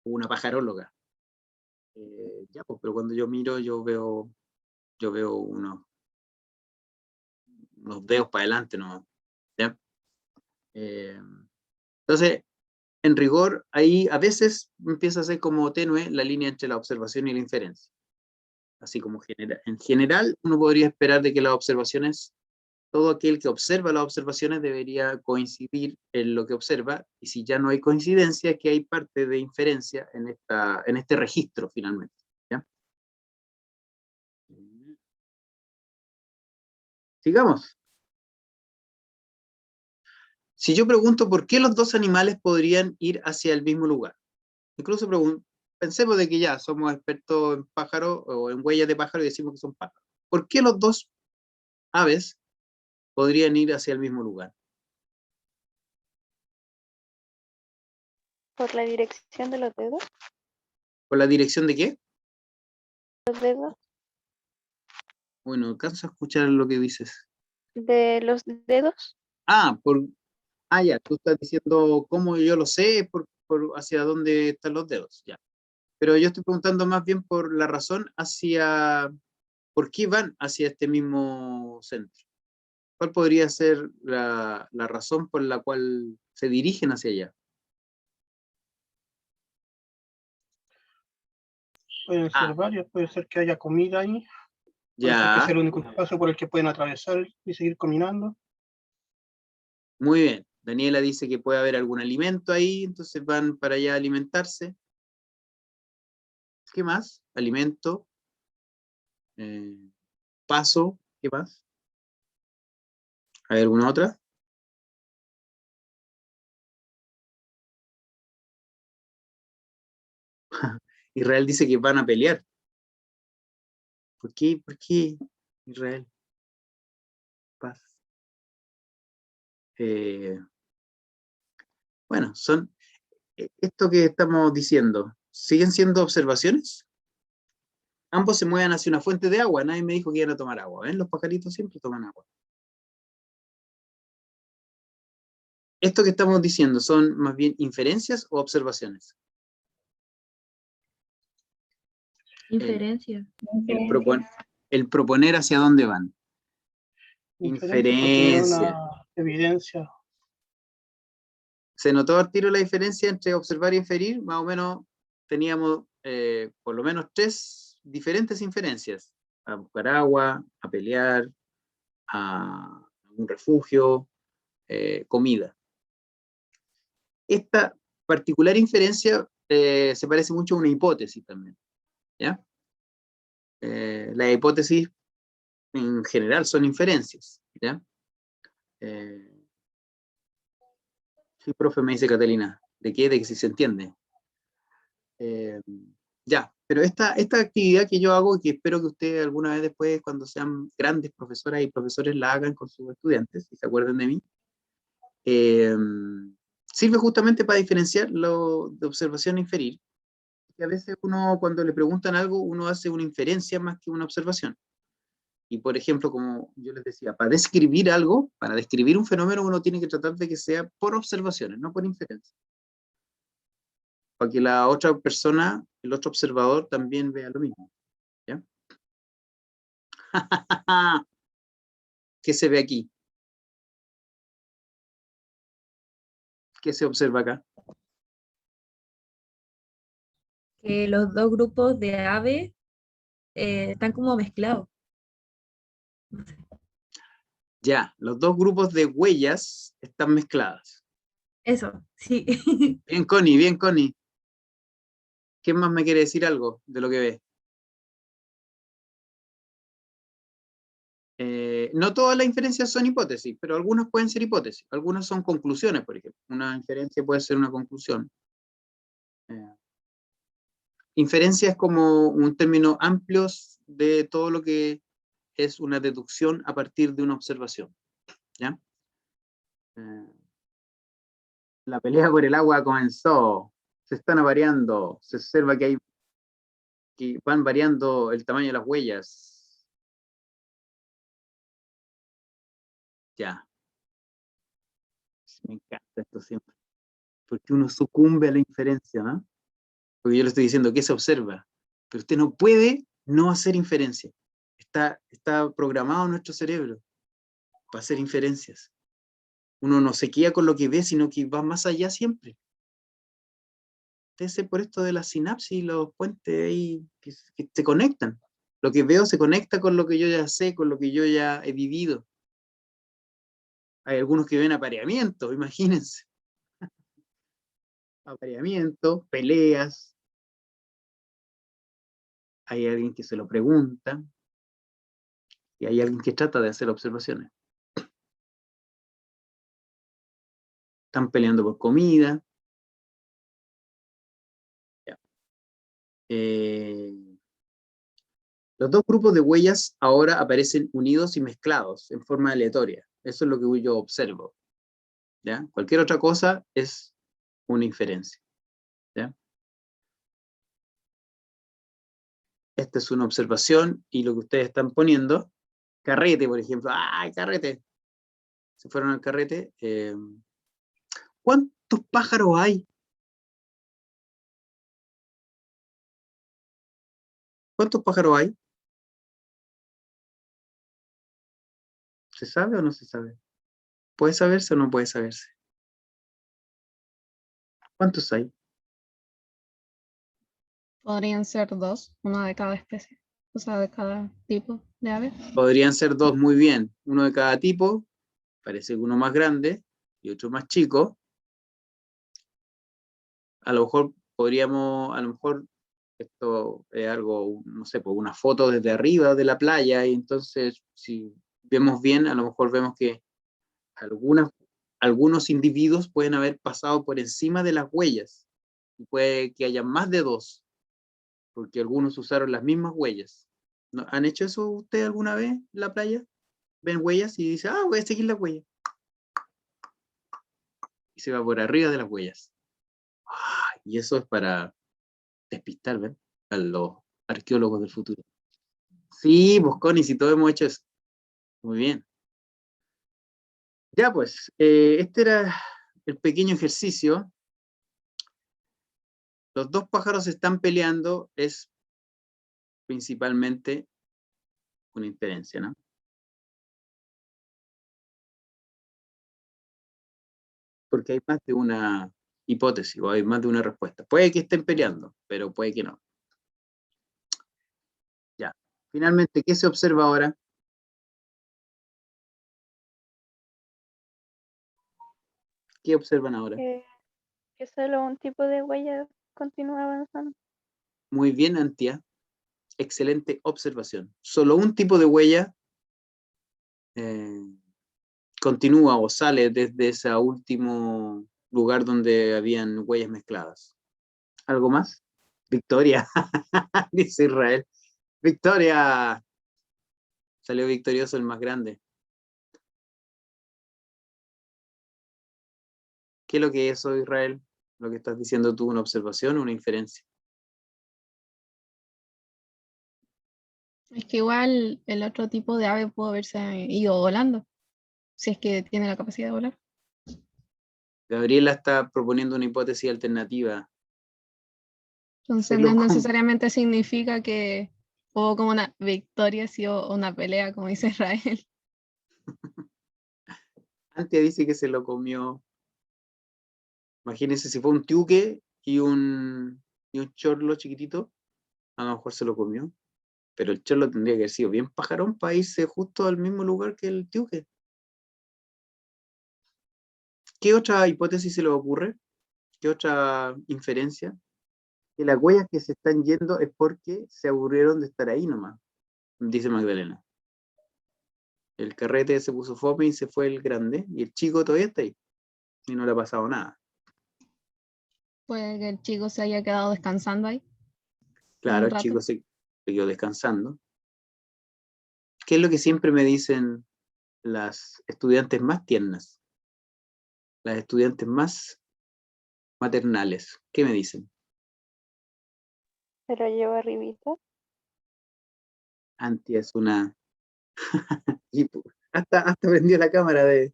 o una pajaróloga. Ya, pues, pero cuando yo miro, yo veo unos dedos para adelante, ¿no? ¿Ya? Entonces, en rigor, ahí a veces empieza a ser como tenue la línea entre la observación y la inferencia. Así como en general, uno podría esperar de que las observaciones, todo aquel que observa las observaciones debería coincidir en lo que observa, y si ya no hay coincidencia, que hay parte de inferencia en este registro finalmente. ¿Ya? Sigamos. Si yo pregunto por qué los dos animales podrían ir hacia el mismo lugar, incluso pensemos de que ya somos expertos en pájaros o en huellas de pájaro y decimos que son pájaros. ¿Por qué los dos aves podrían ir hacia el mismo lugar? Por la dirección de los dedos. ¿Por la dirección de qué? Los dedos. Bueno, alcanzo a escuchar lo que dices. De los dedos. Ah, ya, tú estás diciendo cómo yo lo sé, por hacia dónde están los dedos, ya. Pero yo estoy preguntando más bien por la razón ¿por qué van hacia este mismo centro? ¿Cuál podría ser la razón por la cual se dirigen hacia allá? Pueden ser varias, puede ser que haya comida ahí, puede ser que Ya, sea el único espacio por el que pueden atravesar y seguir caminando. muy bien. Daniela dice que puede haber algún alimento ahí, entonces van para allá a alimentarse. ¿Qué más? Alimento, paso, ¿qué más? ¿Hay alguna otra? Israel dice que van a pelear. ¿Por qué? ¿Por qué, Israel? Paz. Bueno, esto que estamos diciendo, ¿siguen siendo observaciones? Ambos se mueven hacia una fuente de agua. Nadie me dijo que iban a tomar agua. ¿Ven? Los pajaritos siempre toman agua. Esto que estamos diciendo, ¿son más bien inferencias o observaciones? Inferencia. El proponer hacia dónde van. Inferencia, porque no hay Inferencia. una evidencia. Se notó al tiro la diferencia entre observar y inferir. Más o menos teníamos por lo menos 3 diferentes inferencias. A buscar agua, a pelear, a un refugio, comida. Esta particular inferencia se parece mucho a una hipótesis también, ¿ya? La hipótesis en general son inferencias, ¿ya? Sí, profe, me dice Catalina. ¿De qué? De que si se entiende. Ya, pero esta actividad que yo hago, que espero que ustedes alguna vez después, cuando sean grandes profesoras y profesores, la hagan con sus estudiantes, y se acuerden de mí, sirve justamente para diferenciar lo de observación e inferir. Que a veces uno, cuando le preguntan algo, uno hace una inferencia más que una observación. Y por ejemplo, como yo les decía, para describir algo, para describir un fenómeno, uno tiene que tratar de que sea por observaciones, no por inferencias. Para que la otra persona, el otro observador, también vea lo mismo. ¿Ya? ¿Qué se ve aquí? ¿Qué se observa acá? Que los dos grupos de aves están como mezclados. No sé. Ya, los dos grupos de huellas están mezcladas. Eso, sí. Bien, Connie, bien, Connie. ¿Quién más me quiere decir algo de lo que ve? No todas las inferencias son hipótesis, pero algunas pueden ser hipótesis. Algunas son conclusiones, por ejemplo. Una inferencia puede ser una conclusión. Inferencia es como un término amplio de todo lo que es una deducción a partir de una observación. ¿Ya? La pelea por el agua comenzó. Se están variando. Se observa que van variando el tamaño de las huellas. Ya. Me encanta esto siempre. Porque uno sucumbe a la inferencia, ¿no? Porque yo le estoy diciendo que se observa. Pero usted no puede no hacer inferencia. Está programado en nuestro cerebro para hacer inferencias. Uno no se queda con lo que ve, sino que va más allá siempre. Por esto de la sinapsis y los puentes ahí que se conectan. Lo que veo se conecta con lo que yo ya sé, con lo que yo ya he vivido. Hay algunos que ven apareamientos, imagínense. Apareamientos, peleas. Hay alguien que se lo pregunta. Y hay alguien que trata de hacer observaciones. Están peleando por comida. Ya. Los dos grupos de huellas ahora aparecen unidos y mezclados en forma aleatoria. Eso es lo que yo observo. ¿Ya? Cualquier otra cosa es una inferencia. ¿Ya? Esta es una observación y lo que ustedes están poniendo, carrete, por ejemplo. ¡Ay, carrete! Se fueron al carrete. ¿Cuántos pájaros hay? ¿Cuántos pájaros hay? ¿Se sabe o no se sabe? ¿Puede saberse o no puede saberse? ¿Cuántos hay? Podrían ser 2, uno de cada especie, o sea, de cada tipo de ave. Podrían ser 2 muy bien. Uno de cada tipo. Parece que uno más grande y otro más chico. A lo mejor podríamos, a lo mejor esto es algo, no sé, pues una foto desde arriba de la playa, y entonces si vemos bien, a lo mejor vemos que algunos individuos pueden haber pasado por encima de las huellas, y puede que haya más de 2, porque algunos usaron las mismas huellas. ¿Han hecho eso ustedes alguna vez en la playa? ¿Ven huellas y dicen, voy a seguir las huellas? Y se va por arriba de las huellas. Y eso es para despistar, ¿ven? A los arqueólogos del futuro. Sí, pues Connie, si todos hemos hecho eso. Muy bien. Ya pues, este era el pequeño ejercicio. Los dos pájaros están peleando, es principalmente una inferencia, ¿no? Porque hay más de una hipótesis o hay más de una respuesta. Puede que estén peleando, pero puede que no. Ya. Finalmente, ¿qué se observa ahora? ¿Qué observan ahora? Que solo un tipo de huella continúa avanzando. Muy bien, Antia. Excelente observación. Solo un tipo de huella continúa o sale desde ese último lugar donde habían huellas mezcladas. ¿Algo más? Victoria, dice Israel. Victoria. Salió victorioso el más grande. ¿Qué es lo que es eso, Israel? Lo que estás diciendo tú, ¿una observación o una inferencia? Es que igual el otro tipo de ave pudo haberse ido volando, si es que tiene la capacidad de volar. Gabriela está proponiendo una hipótesis alternativa. Entonces no es necesariamente significa que hubo como una victoria, sí, o una pelea, como dice Israel. Antes dice que se lo comió. Imagínense si fue un tiuque y un chorlo chiquitito, a lo mejor se lo comió. Pero el chorlo tendría que haber sido bien pajarón para irse justo al mismo lugar que el tiuque. ¿Qué otra hipótesis se le ocurre? ¿Qué otra inferencia? Que las huellas que se están yendo es porque se aburrieron de estar ahí nomás, dice Magdalena. El carrete se puso fome y se fue el grande, y el chico todavía está ahí, y no le ha pasado nada. Puede que el chico se haya quedado descansando ahí. Claro, el chico se quedó descansando. ¿Qué es lo que siempre me dicen las estudiantes más tiernas? Las estudiantes más maternales. ¿Qué me dicen? Se lo llevo arribita. Antia es una... y hasta prendió la cámara de...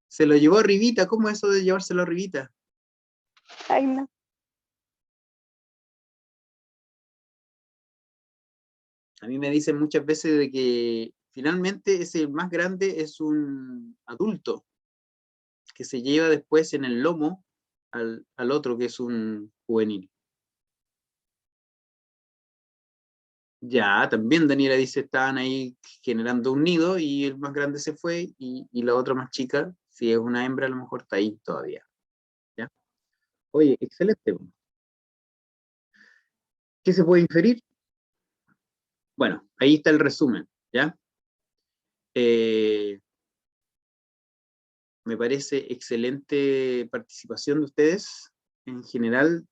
Se lo llevó arribita. ¿Cómo es eso de llevárselo arribita? Ay, no. A mí me dicen muchas veces de que finalmente ese más grande es un adulto que se lleva después en el lomo al otro que es un juvenil. Ya, también Daniela dice, estaban ahí generando un nido y el más grande se fue y la otra más chica, si es una hembra, a lo mejor está ahí todavía. ¿Ya? Oye, excelente. ¿Qué se puede inferir? Bueno, ahí está el resumen, ¿ya? Me parece excelente participación de ustedes. En general,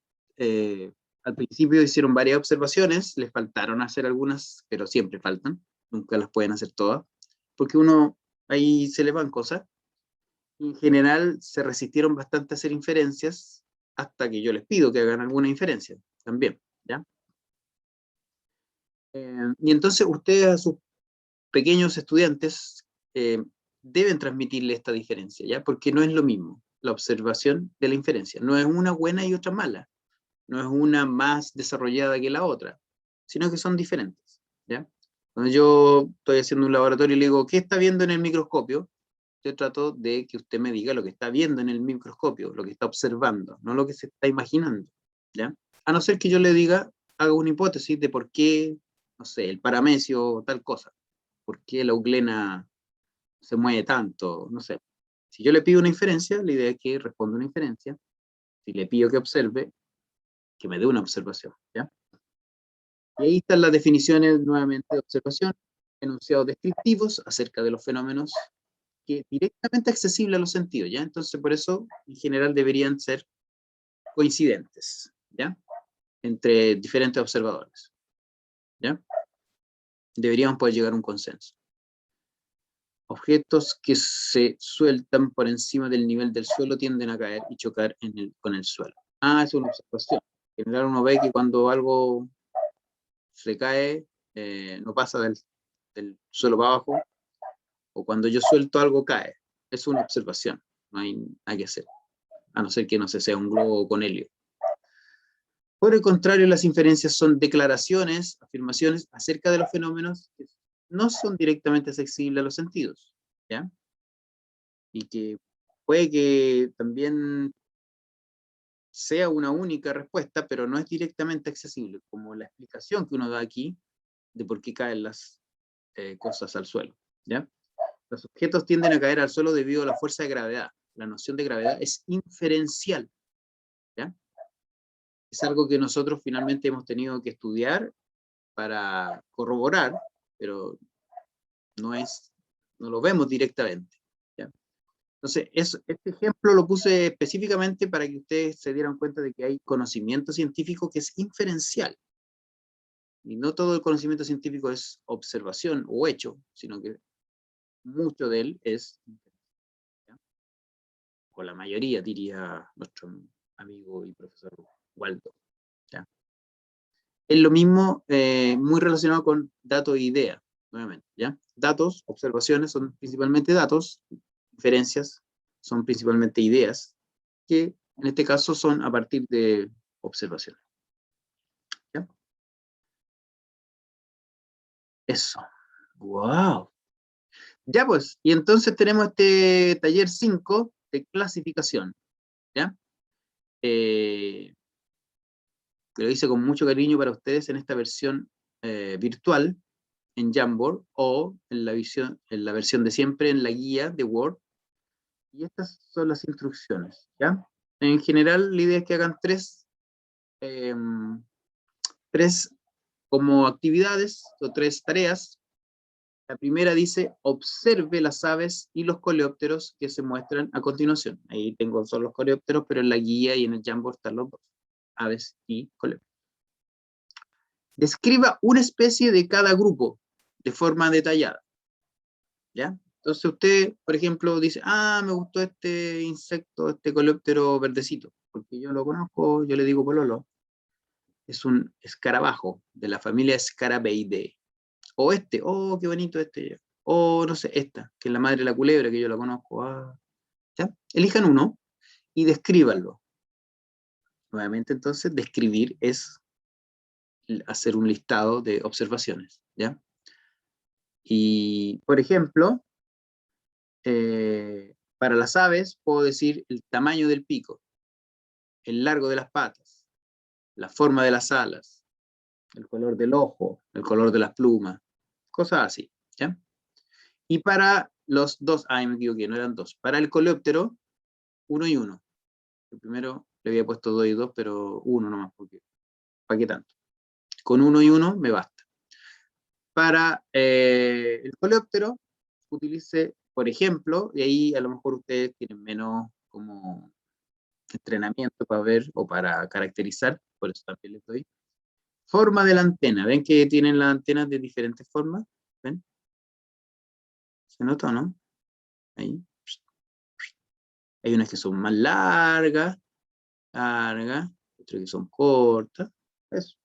al principio hicieron varias observaciones, les faltaron hacer algunas, pero siempre faltan, nunca las pueden hacer todas, porque uno, ahí se le van cosas, y en general se resistieron bastante a hacer inferencias, hasta que yo les pido que hagan alguna inferencia, también, ¿ya? Y entonces ustedes a sus pequeños estudiantes deben transmitirle esta diferencia, ¿ya? Porque no es lo mismo la observación de la inferencia, no es una buena y otra mala, no es una más desarrollada que la otra, sino que son diferentes, ¿ya? Cuando yo estoy haciendo un laboratorio y le digo, ¿qué está viendo en el microscopio? Yo trato de que usted me diga lo que está viendo en el microscopio, lo que está observando, no lo que se está imaginando, ¿ya? A no ser que yo le diga, haga una hipótesis de por qué, no sé, el paramecio tal cosa, por qué la euglena se mueve tanto, no sé. Si yo le pido una inferencia, la idea es que responda una inferencia. Si le pido que observe, que me dé una observación, ¿ya? Y ahí están las definiciones nuevamente de observación, enunciados descriptivos acerca de los fenómenos que directamente accesibles a los sentidos, ¿ya? Entonces, por eso, en general, deberían ser coincidentes, ¿ya? Entre diferentes observadores, ¿ya? Deberíamos poder llegar a un consenso. Objetos que se sueltan por encima del nivel del suelo tienden a caer y chocar con el suelo. Ah, es una observación. En general uno ve que cuando algo se cae, no pasa del suelo para abajo, o cuando yo suelto algo cae. Es una observación, no hay nada que hacer, a no ser que no se sea un globo con helio. Por el contrario, las inferencias son declaraciones, afirmaciones acerca de los fenómenos que no son directamente accesibles a los sentidos, ¿ya? Y que puede que también sea una única respuesta, pero no es directamente accesible, como la explicación que uno da aquí de por qué caen las cosas al suelo, ¿ya? Los objetos tienden a caer al suelo debido a la fuerza de gravedad. La noción de gravedad es inferencial, ¿ya? Es algo que nosotros finalmente hemos tenido que estudiar para corroborar, pero no lo vemos directamente, ¿ya? Entonces, este ejemplo lo puse específicamente para que ustedes se dieran cuenta de que hay conocimiento científico que es inferencial. Y no todo el conocimiento científico es observación o hecho, sino que mucho de él es inferencial, o la mayoría, diría nuestro amigo y profesor Waldo, ¿ya? Es lo mismo, muy relacionado con datos e ideas, nuevamente, ¿ya? Datos, observaciones son principalmente datos, inferencias son principalmente ideas, que en este caso son a partir de observaciones, ¿ya? Eso. ¡Wow! Ya pues, y entonces tenemos este taller 5 de clasificación, ¿ya? Que lo hice con mucho cariño para ustedes en esta versión virtual, en Jamboard, o en la versión de siempre en la guía de Word. Y estas son las instrucciones, ¿ya? En general, la idea es que hagan tres como actividades, o 3 tareas. La primera dice, observe las aves y los coleópteros que se muestran a continuación. Ahí tengo solo los coleópteros, pero en la guía y en el Jamboard están los dos, aves y coleópteros. Describa una especie de cada grupo de forma detallada, ¿ya? Entonces usted, por ejemplo, dice, me gustó este insecto, este coleóptero verdecito, porque yo lo conozco, yo le digo pololo. Es un escarabajo de la familia Scarabeidae. O este, qué bonito este. O no sé, esta, que es la madre de la culebra, que yo la conozco. ¿Ya? Elijan uno y descríbanlo. Nuevamente, entonces, describir es hacer un listado de observaciones, ¿ya? Y, por ejemplo, para las aves puedo decir el tamaño del pico, el largo de las patas, la forma de las alas, el color del ojo, el color de las plumas, cosas así, ¿ya? Y para los dos, me equivoqué, no eran dos. Para el coleóptero, 1 y 1. El primero le había puesto 2 y 2, pero 1 nomás, porque ¿para qué tanto? Con 1 y 1 me basta. Para el coleóptero, utilice, por ejemplo, y ahí a lo mejor ustedes tienen menos como entrenamiento para ver o para caracterizar, por eso también les doy. Forma de la antena, ¿ven que tienen las antenas de diferentes formas? ¿Ven? ¿Se nota o no? Ahí. Hay unas que son más largas, otras que son cortas. Eso.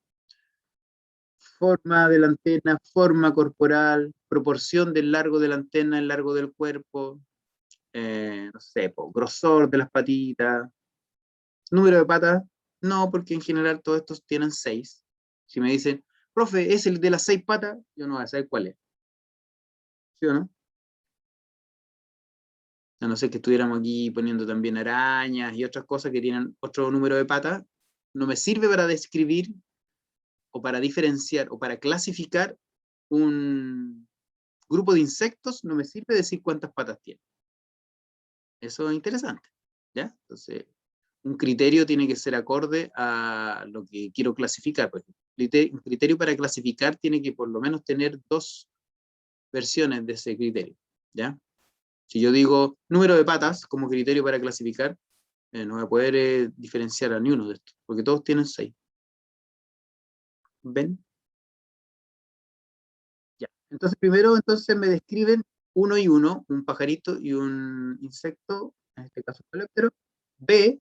Forma de la antena, forma corporal, proporción del largo de la antena, el largo del cuerpo, no sé, grosor de las patitas, número de patas, no, porque en general todos estos tienen 6. Si me dicen, profe, ¿es el de las 6 patas? Yo no voy a saber cuál es. ¿Sí o no? A no ser que estuviéramos aquí poniendo también arañas y otras cosas que tienen otro número de patas, no me sirve para describir o para diferenciar o para clasificar un grupo de insectos, no me sirve decir cuántas patas tiene. Eso es interesante, ¿ya? Entonces, un criterio tiene que ser acorde a lo que quiero clasificar. Por ejemplo, un criterio para clasificar tiene que por lo menos tener 2 versiones de ese criterio, ¿ya? Si yo digo número de patas como criterio para clasificar, no voy a poder diferenciar a ni uno de estos, porque todos tienen 6. ¿Ven? Ya. Entonces, primero me describen uno y uno, un pajarito y un insecto, en este caso coleóptero. B,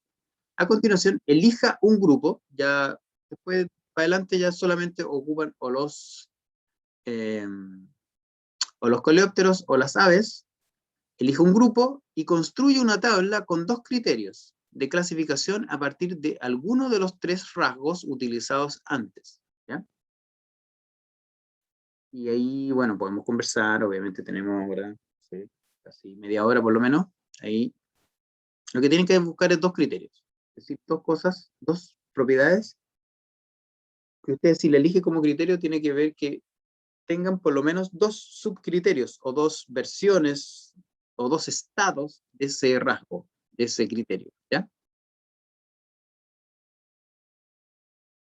a continuación, elija un grupo, ya después, para adelante ya solamente ocupan o los coleópteros o las aves. Elija un grupo y construye una tabla con 2 criterios de clasificación a partir de alguno de los 3 rasgos utilizados antes, ¿ya? Y ahí, bueno, podemos conversar, obviamente tenemos, ¿verdad? Sí, casi media hora por lo menos. Ahí lo que tienen que buscar es 2 criterios, es decir, 2 cosas, 2 propiedades, que usted si le elige como criterio tiene que ver que tengan por lo menos 2 subcriterios, o 2 versiones, o 2 estados de ese rasgo, de ese criterio, ¿ya?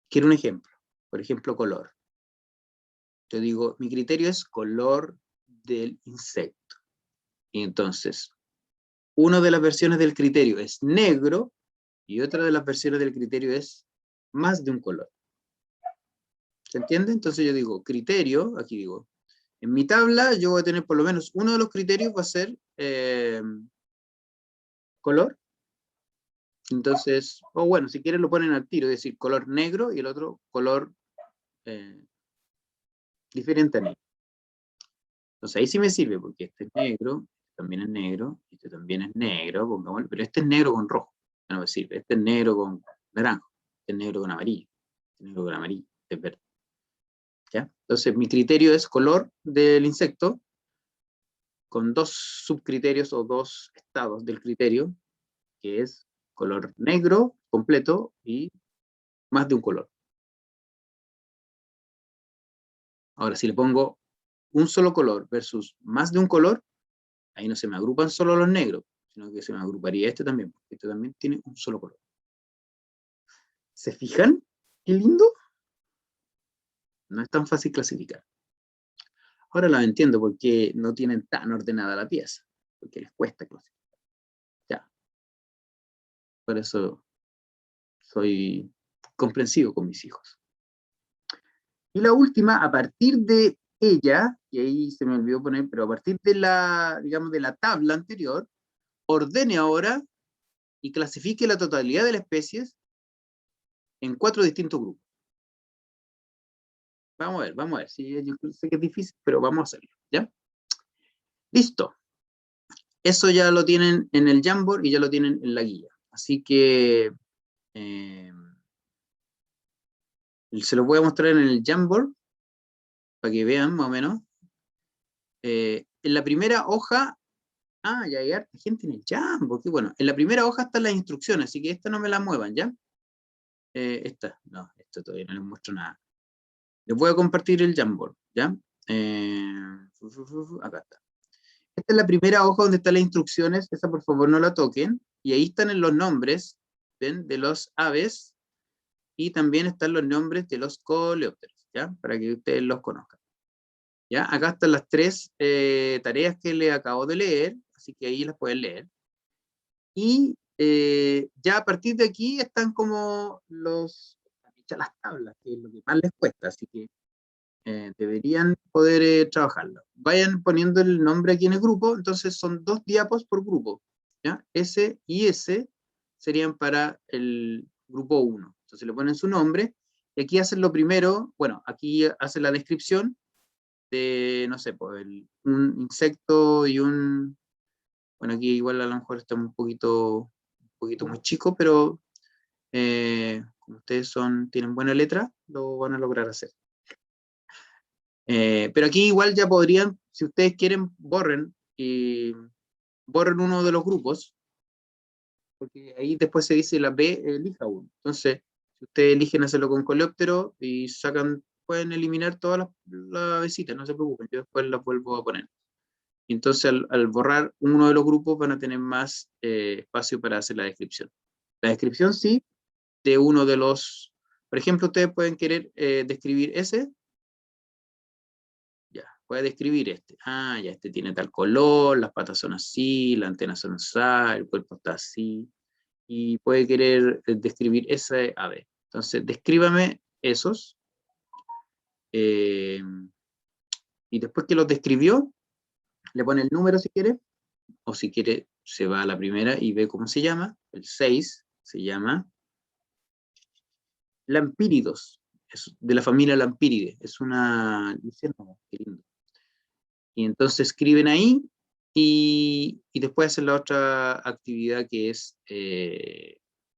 Quiero un ejemplo, por ejemplo, color. Yo digo, mi criterio es color del insecto. Y entonces, una de las versiones del criterio es negro, y otra de las versiones del criterio es más de un color. ¿Se entiende? Entonces yo digo, criterio, aquí digo, en mi tabla yo voy a tener por lo menos uno de los criterios va a ser color. Entonces, o bueno, si quieren lo ponen al tiro, es decir, color negro y el otro color diferente a negro. Entonces ahí sí me sirve, porque este es negro, también es negro, este también es negro, pongámoslo, pero este es negro con rojo, no me sirve. Este es negro con naranjo, este es negro con amarillo, este es negro con amarillo, este es verde. ¿Ya? Entonces mi criterio es color del insecto, con 2 subcriterios o 2 estados del criterio, que es color negro completo y más de un color. Ahora, si le pongo un solo color versus más de un color, ahí no se me agrupan solo los negros, sino que se me agruparía este también, porque este también tiene un solo color. ¿Se fijan? ¿Qué lindo? No es tan fácil clasificar. Ahora lo entiendo porque no tienen tan ordenada la pieza, porque les cuesta clasificar. Ya. Por eso soy comprensivo con mis hijos. Y la última, a partir de ella, y ahí se me olvidó poner, pero a partir de la, digamos, de la tabla anterior, ordene ahora y clasifique la totalidad de las especies en 4 distintos grupos. Vamos a ver. Sí, yo sé que es difícil, pero vamos a hacerlo, ¿ya? Listo. Eso ya lo tienen en el Jamboard y ya lo tienen en la guía. Así que se los voy a mostrar en el Jamboard para que vean más o menos. En la primera hoja, ya hay harta gente en el Jamboard, qué bueno. En la primera hoja están las instrucciones, así que esta no me la muevan, ¿ya? Esta todavía no les muestro nada. Les voy a compartir el Jamboard, ¿ya? Acá está. Esta es la primera hoja donde están las instrucciones, esa por favor no la toquen, y ahí están los nombres, ¿ven? De los aves, y también están los nombres de los coleópteros, ¿ya? Para que ustedes los conozcan. ¿Ya? Acá están las 3 tareas que les acabo de leer, así que ahí las pueden leer. Y ya a partir de aquí están como las tablas, que es lo que más les cuesta, así que deberían poder trabajarlo. Vayan poniendo el nombre aquí en el grupo, entonces son 2 diapos por grupo, ¿ya? S y S serían para el grupo 1. Entonces le ponen su nombre, y aquí hacen lo primero, bueno, aquí hacen la descripción de, no sé, pues, un insecto y un, bueno, aquí igual a lo mejor está un poquito muy chico, pero como ustedes tienen buena letra, lo van a lograr hacer. Pero aquí igual ya podrían, si ustedes quieren, borren uno de los grupos, porque ahí después se dice la B, elija uno. Entonces, si ustedes eligen hacerlo con coleóptero y pueden eliminar todas las avesitas, no se preocupen, yo después las vuelvo a poner. Entonces, al borrar uno de los grupos van a tener más espacio para hacer la descripción. La descripción sí, de uno de los, por ejemplo, ustedes pueden querer describir ese. Ya, puede describir este. Ah, ya, este tiene tal color, las patas son así, las antenas son así, el cuerpo está así. Y puede querer describir ese ave. Entonces, descríbame esos. Y después que los describió, le pone el número si quiere, o si quiere, se va a la primera y ve cómo se llama. El 6 se llama Lampíridos, es de la familia Lampíridae, es una luciérnaga, qué lindo. Y entonces escriben ahí, y después hacen la otra actividad que es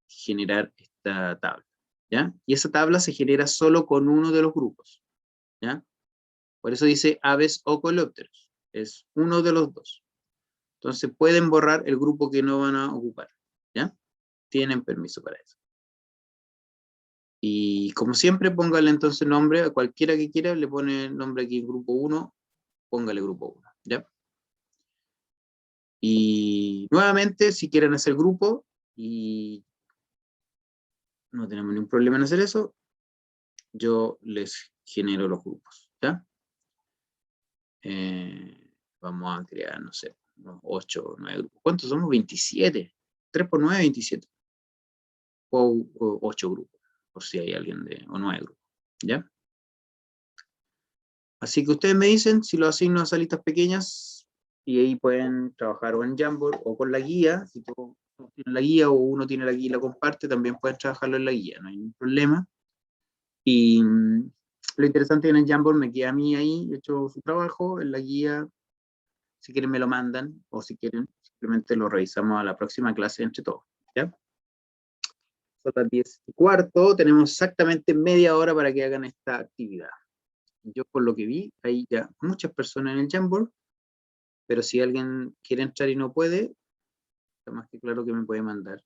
generar esta tabla, ¿ya? Y esa tabla se genera solo con uno de los grupos, ¿ya? Por eso dice aves o coleópteros, es uno de los dos. Entonces pueden borrar el grupo que no van a ocupar, ¿ya? Tienen permiso para eso. Y como siempre, póngale entonces nombre a cualquiera que quiera, le pone nombre aquí en grupo 1, póngale grupo 1, ¿ya? Y nuevamente, si quieren hacer grupo, y no tenemos ningún problema en hacer eso, yo les genero los grupos, ¿ya? Vamos a crear, no sé, unos 8 o 9 grupos. ¿Cuántos somos? 27. 3 por 9, 27. O 8 grupos, por si hay alguien o 9 grupos, ¿ya? Así que ustedes me dicen si lo asigno a salitas pequeñas, y ahí pueden trabajar o en Jamboard o con la guía. Si todos tienen la guía o uno tiene la guía y la comparte, también pueden trabajarlo en la guía, no hay ningún problema. Y lo interesante es que en el Jamboard me queda a mí ahí, he hecho su trabajo, en la guía, si quieren me lo mandan, o si quieren simplemente lo revisamos a la próxima clase entre todos, ¿ya? Son las 10:15, tenemos exactamente media hora para que hagan esta actividad. Yo por lo que vi, hay ya muchas personas en el Jamboard, pero si alguien quiere entrar y no puede, está más que claro que me puede mandar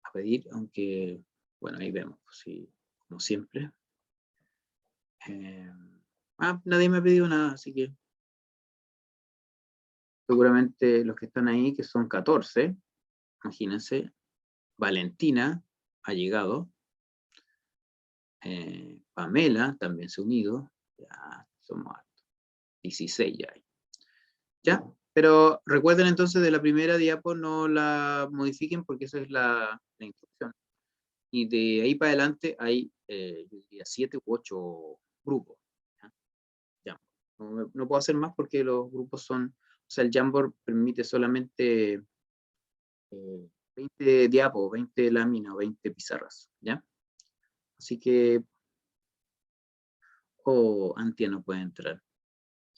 a pedir, aunque, bueno, ahí vemos, sí, como siempre. Nadie me ha pedido nada, así que seguramente los que están ahí, que son 14, imagínense, Valentina ha llegado, Pamela también se ha unido, ya somos 16 ya hay. ¿Ya? Pero recuerden entonces de la primera diapo no la modifiquen porque esa es la instrucción. Y de ahí para adelante hay, yo diría, 7 u 8 grupos. ¿Ya? No puedo hacer más porque los grupos son, o sea, el Jamboard permite solamente 20 diapos, 20 láminas, 20 pizarras, ¿ya? Así que, Antia no puede entrar.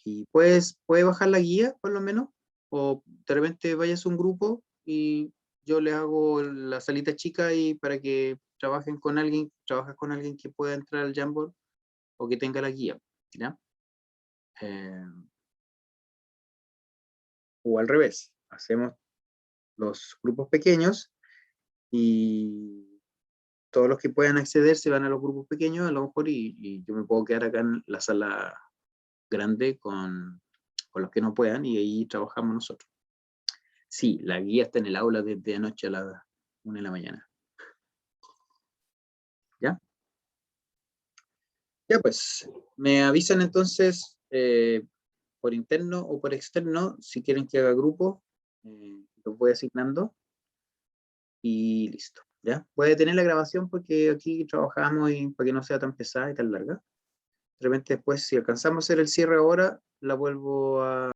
Y puede bajar la guía, por lo menos, o de repente vayas a un grupo y yo les hago la salita chica y para que trabajas con alguien que pueda entrar al Jamboard o que tenga la guía, ¿ya? O al revés, hacemos los grupos pequeños y todos los que puedan acceder se van a los grupos pequeños a lo mejor, y yo me puedo quedar acá en la sala grande con los que no puedan, y ahí trabajamos nosotros. Sí, la guía está en el aula desde anoche a las 1 de la mañana. ¿Ya? Ya pues, me avisan entonces por interno o por externo si quieren que haga grupo, los voy asignando. Y listo. ¿Ya? Voy a detener la grabación porque aquí trabajamos y para que no sea tan pesada y tan larga. De repente después, si alcanzamos a hacer el cierre ahora, la vuelvo a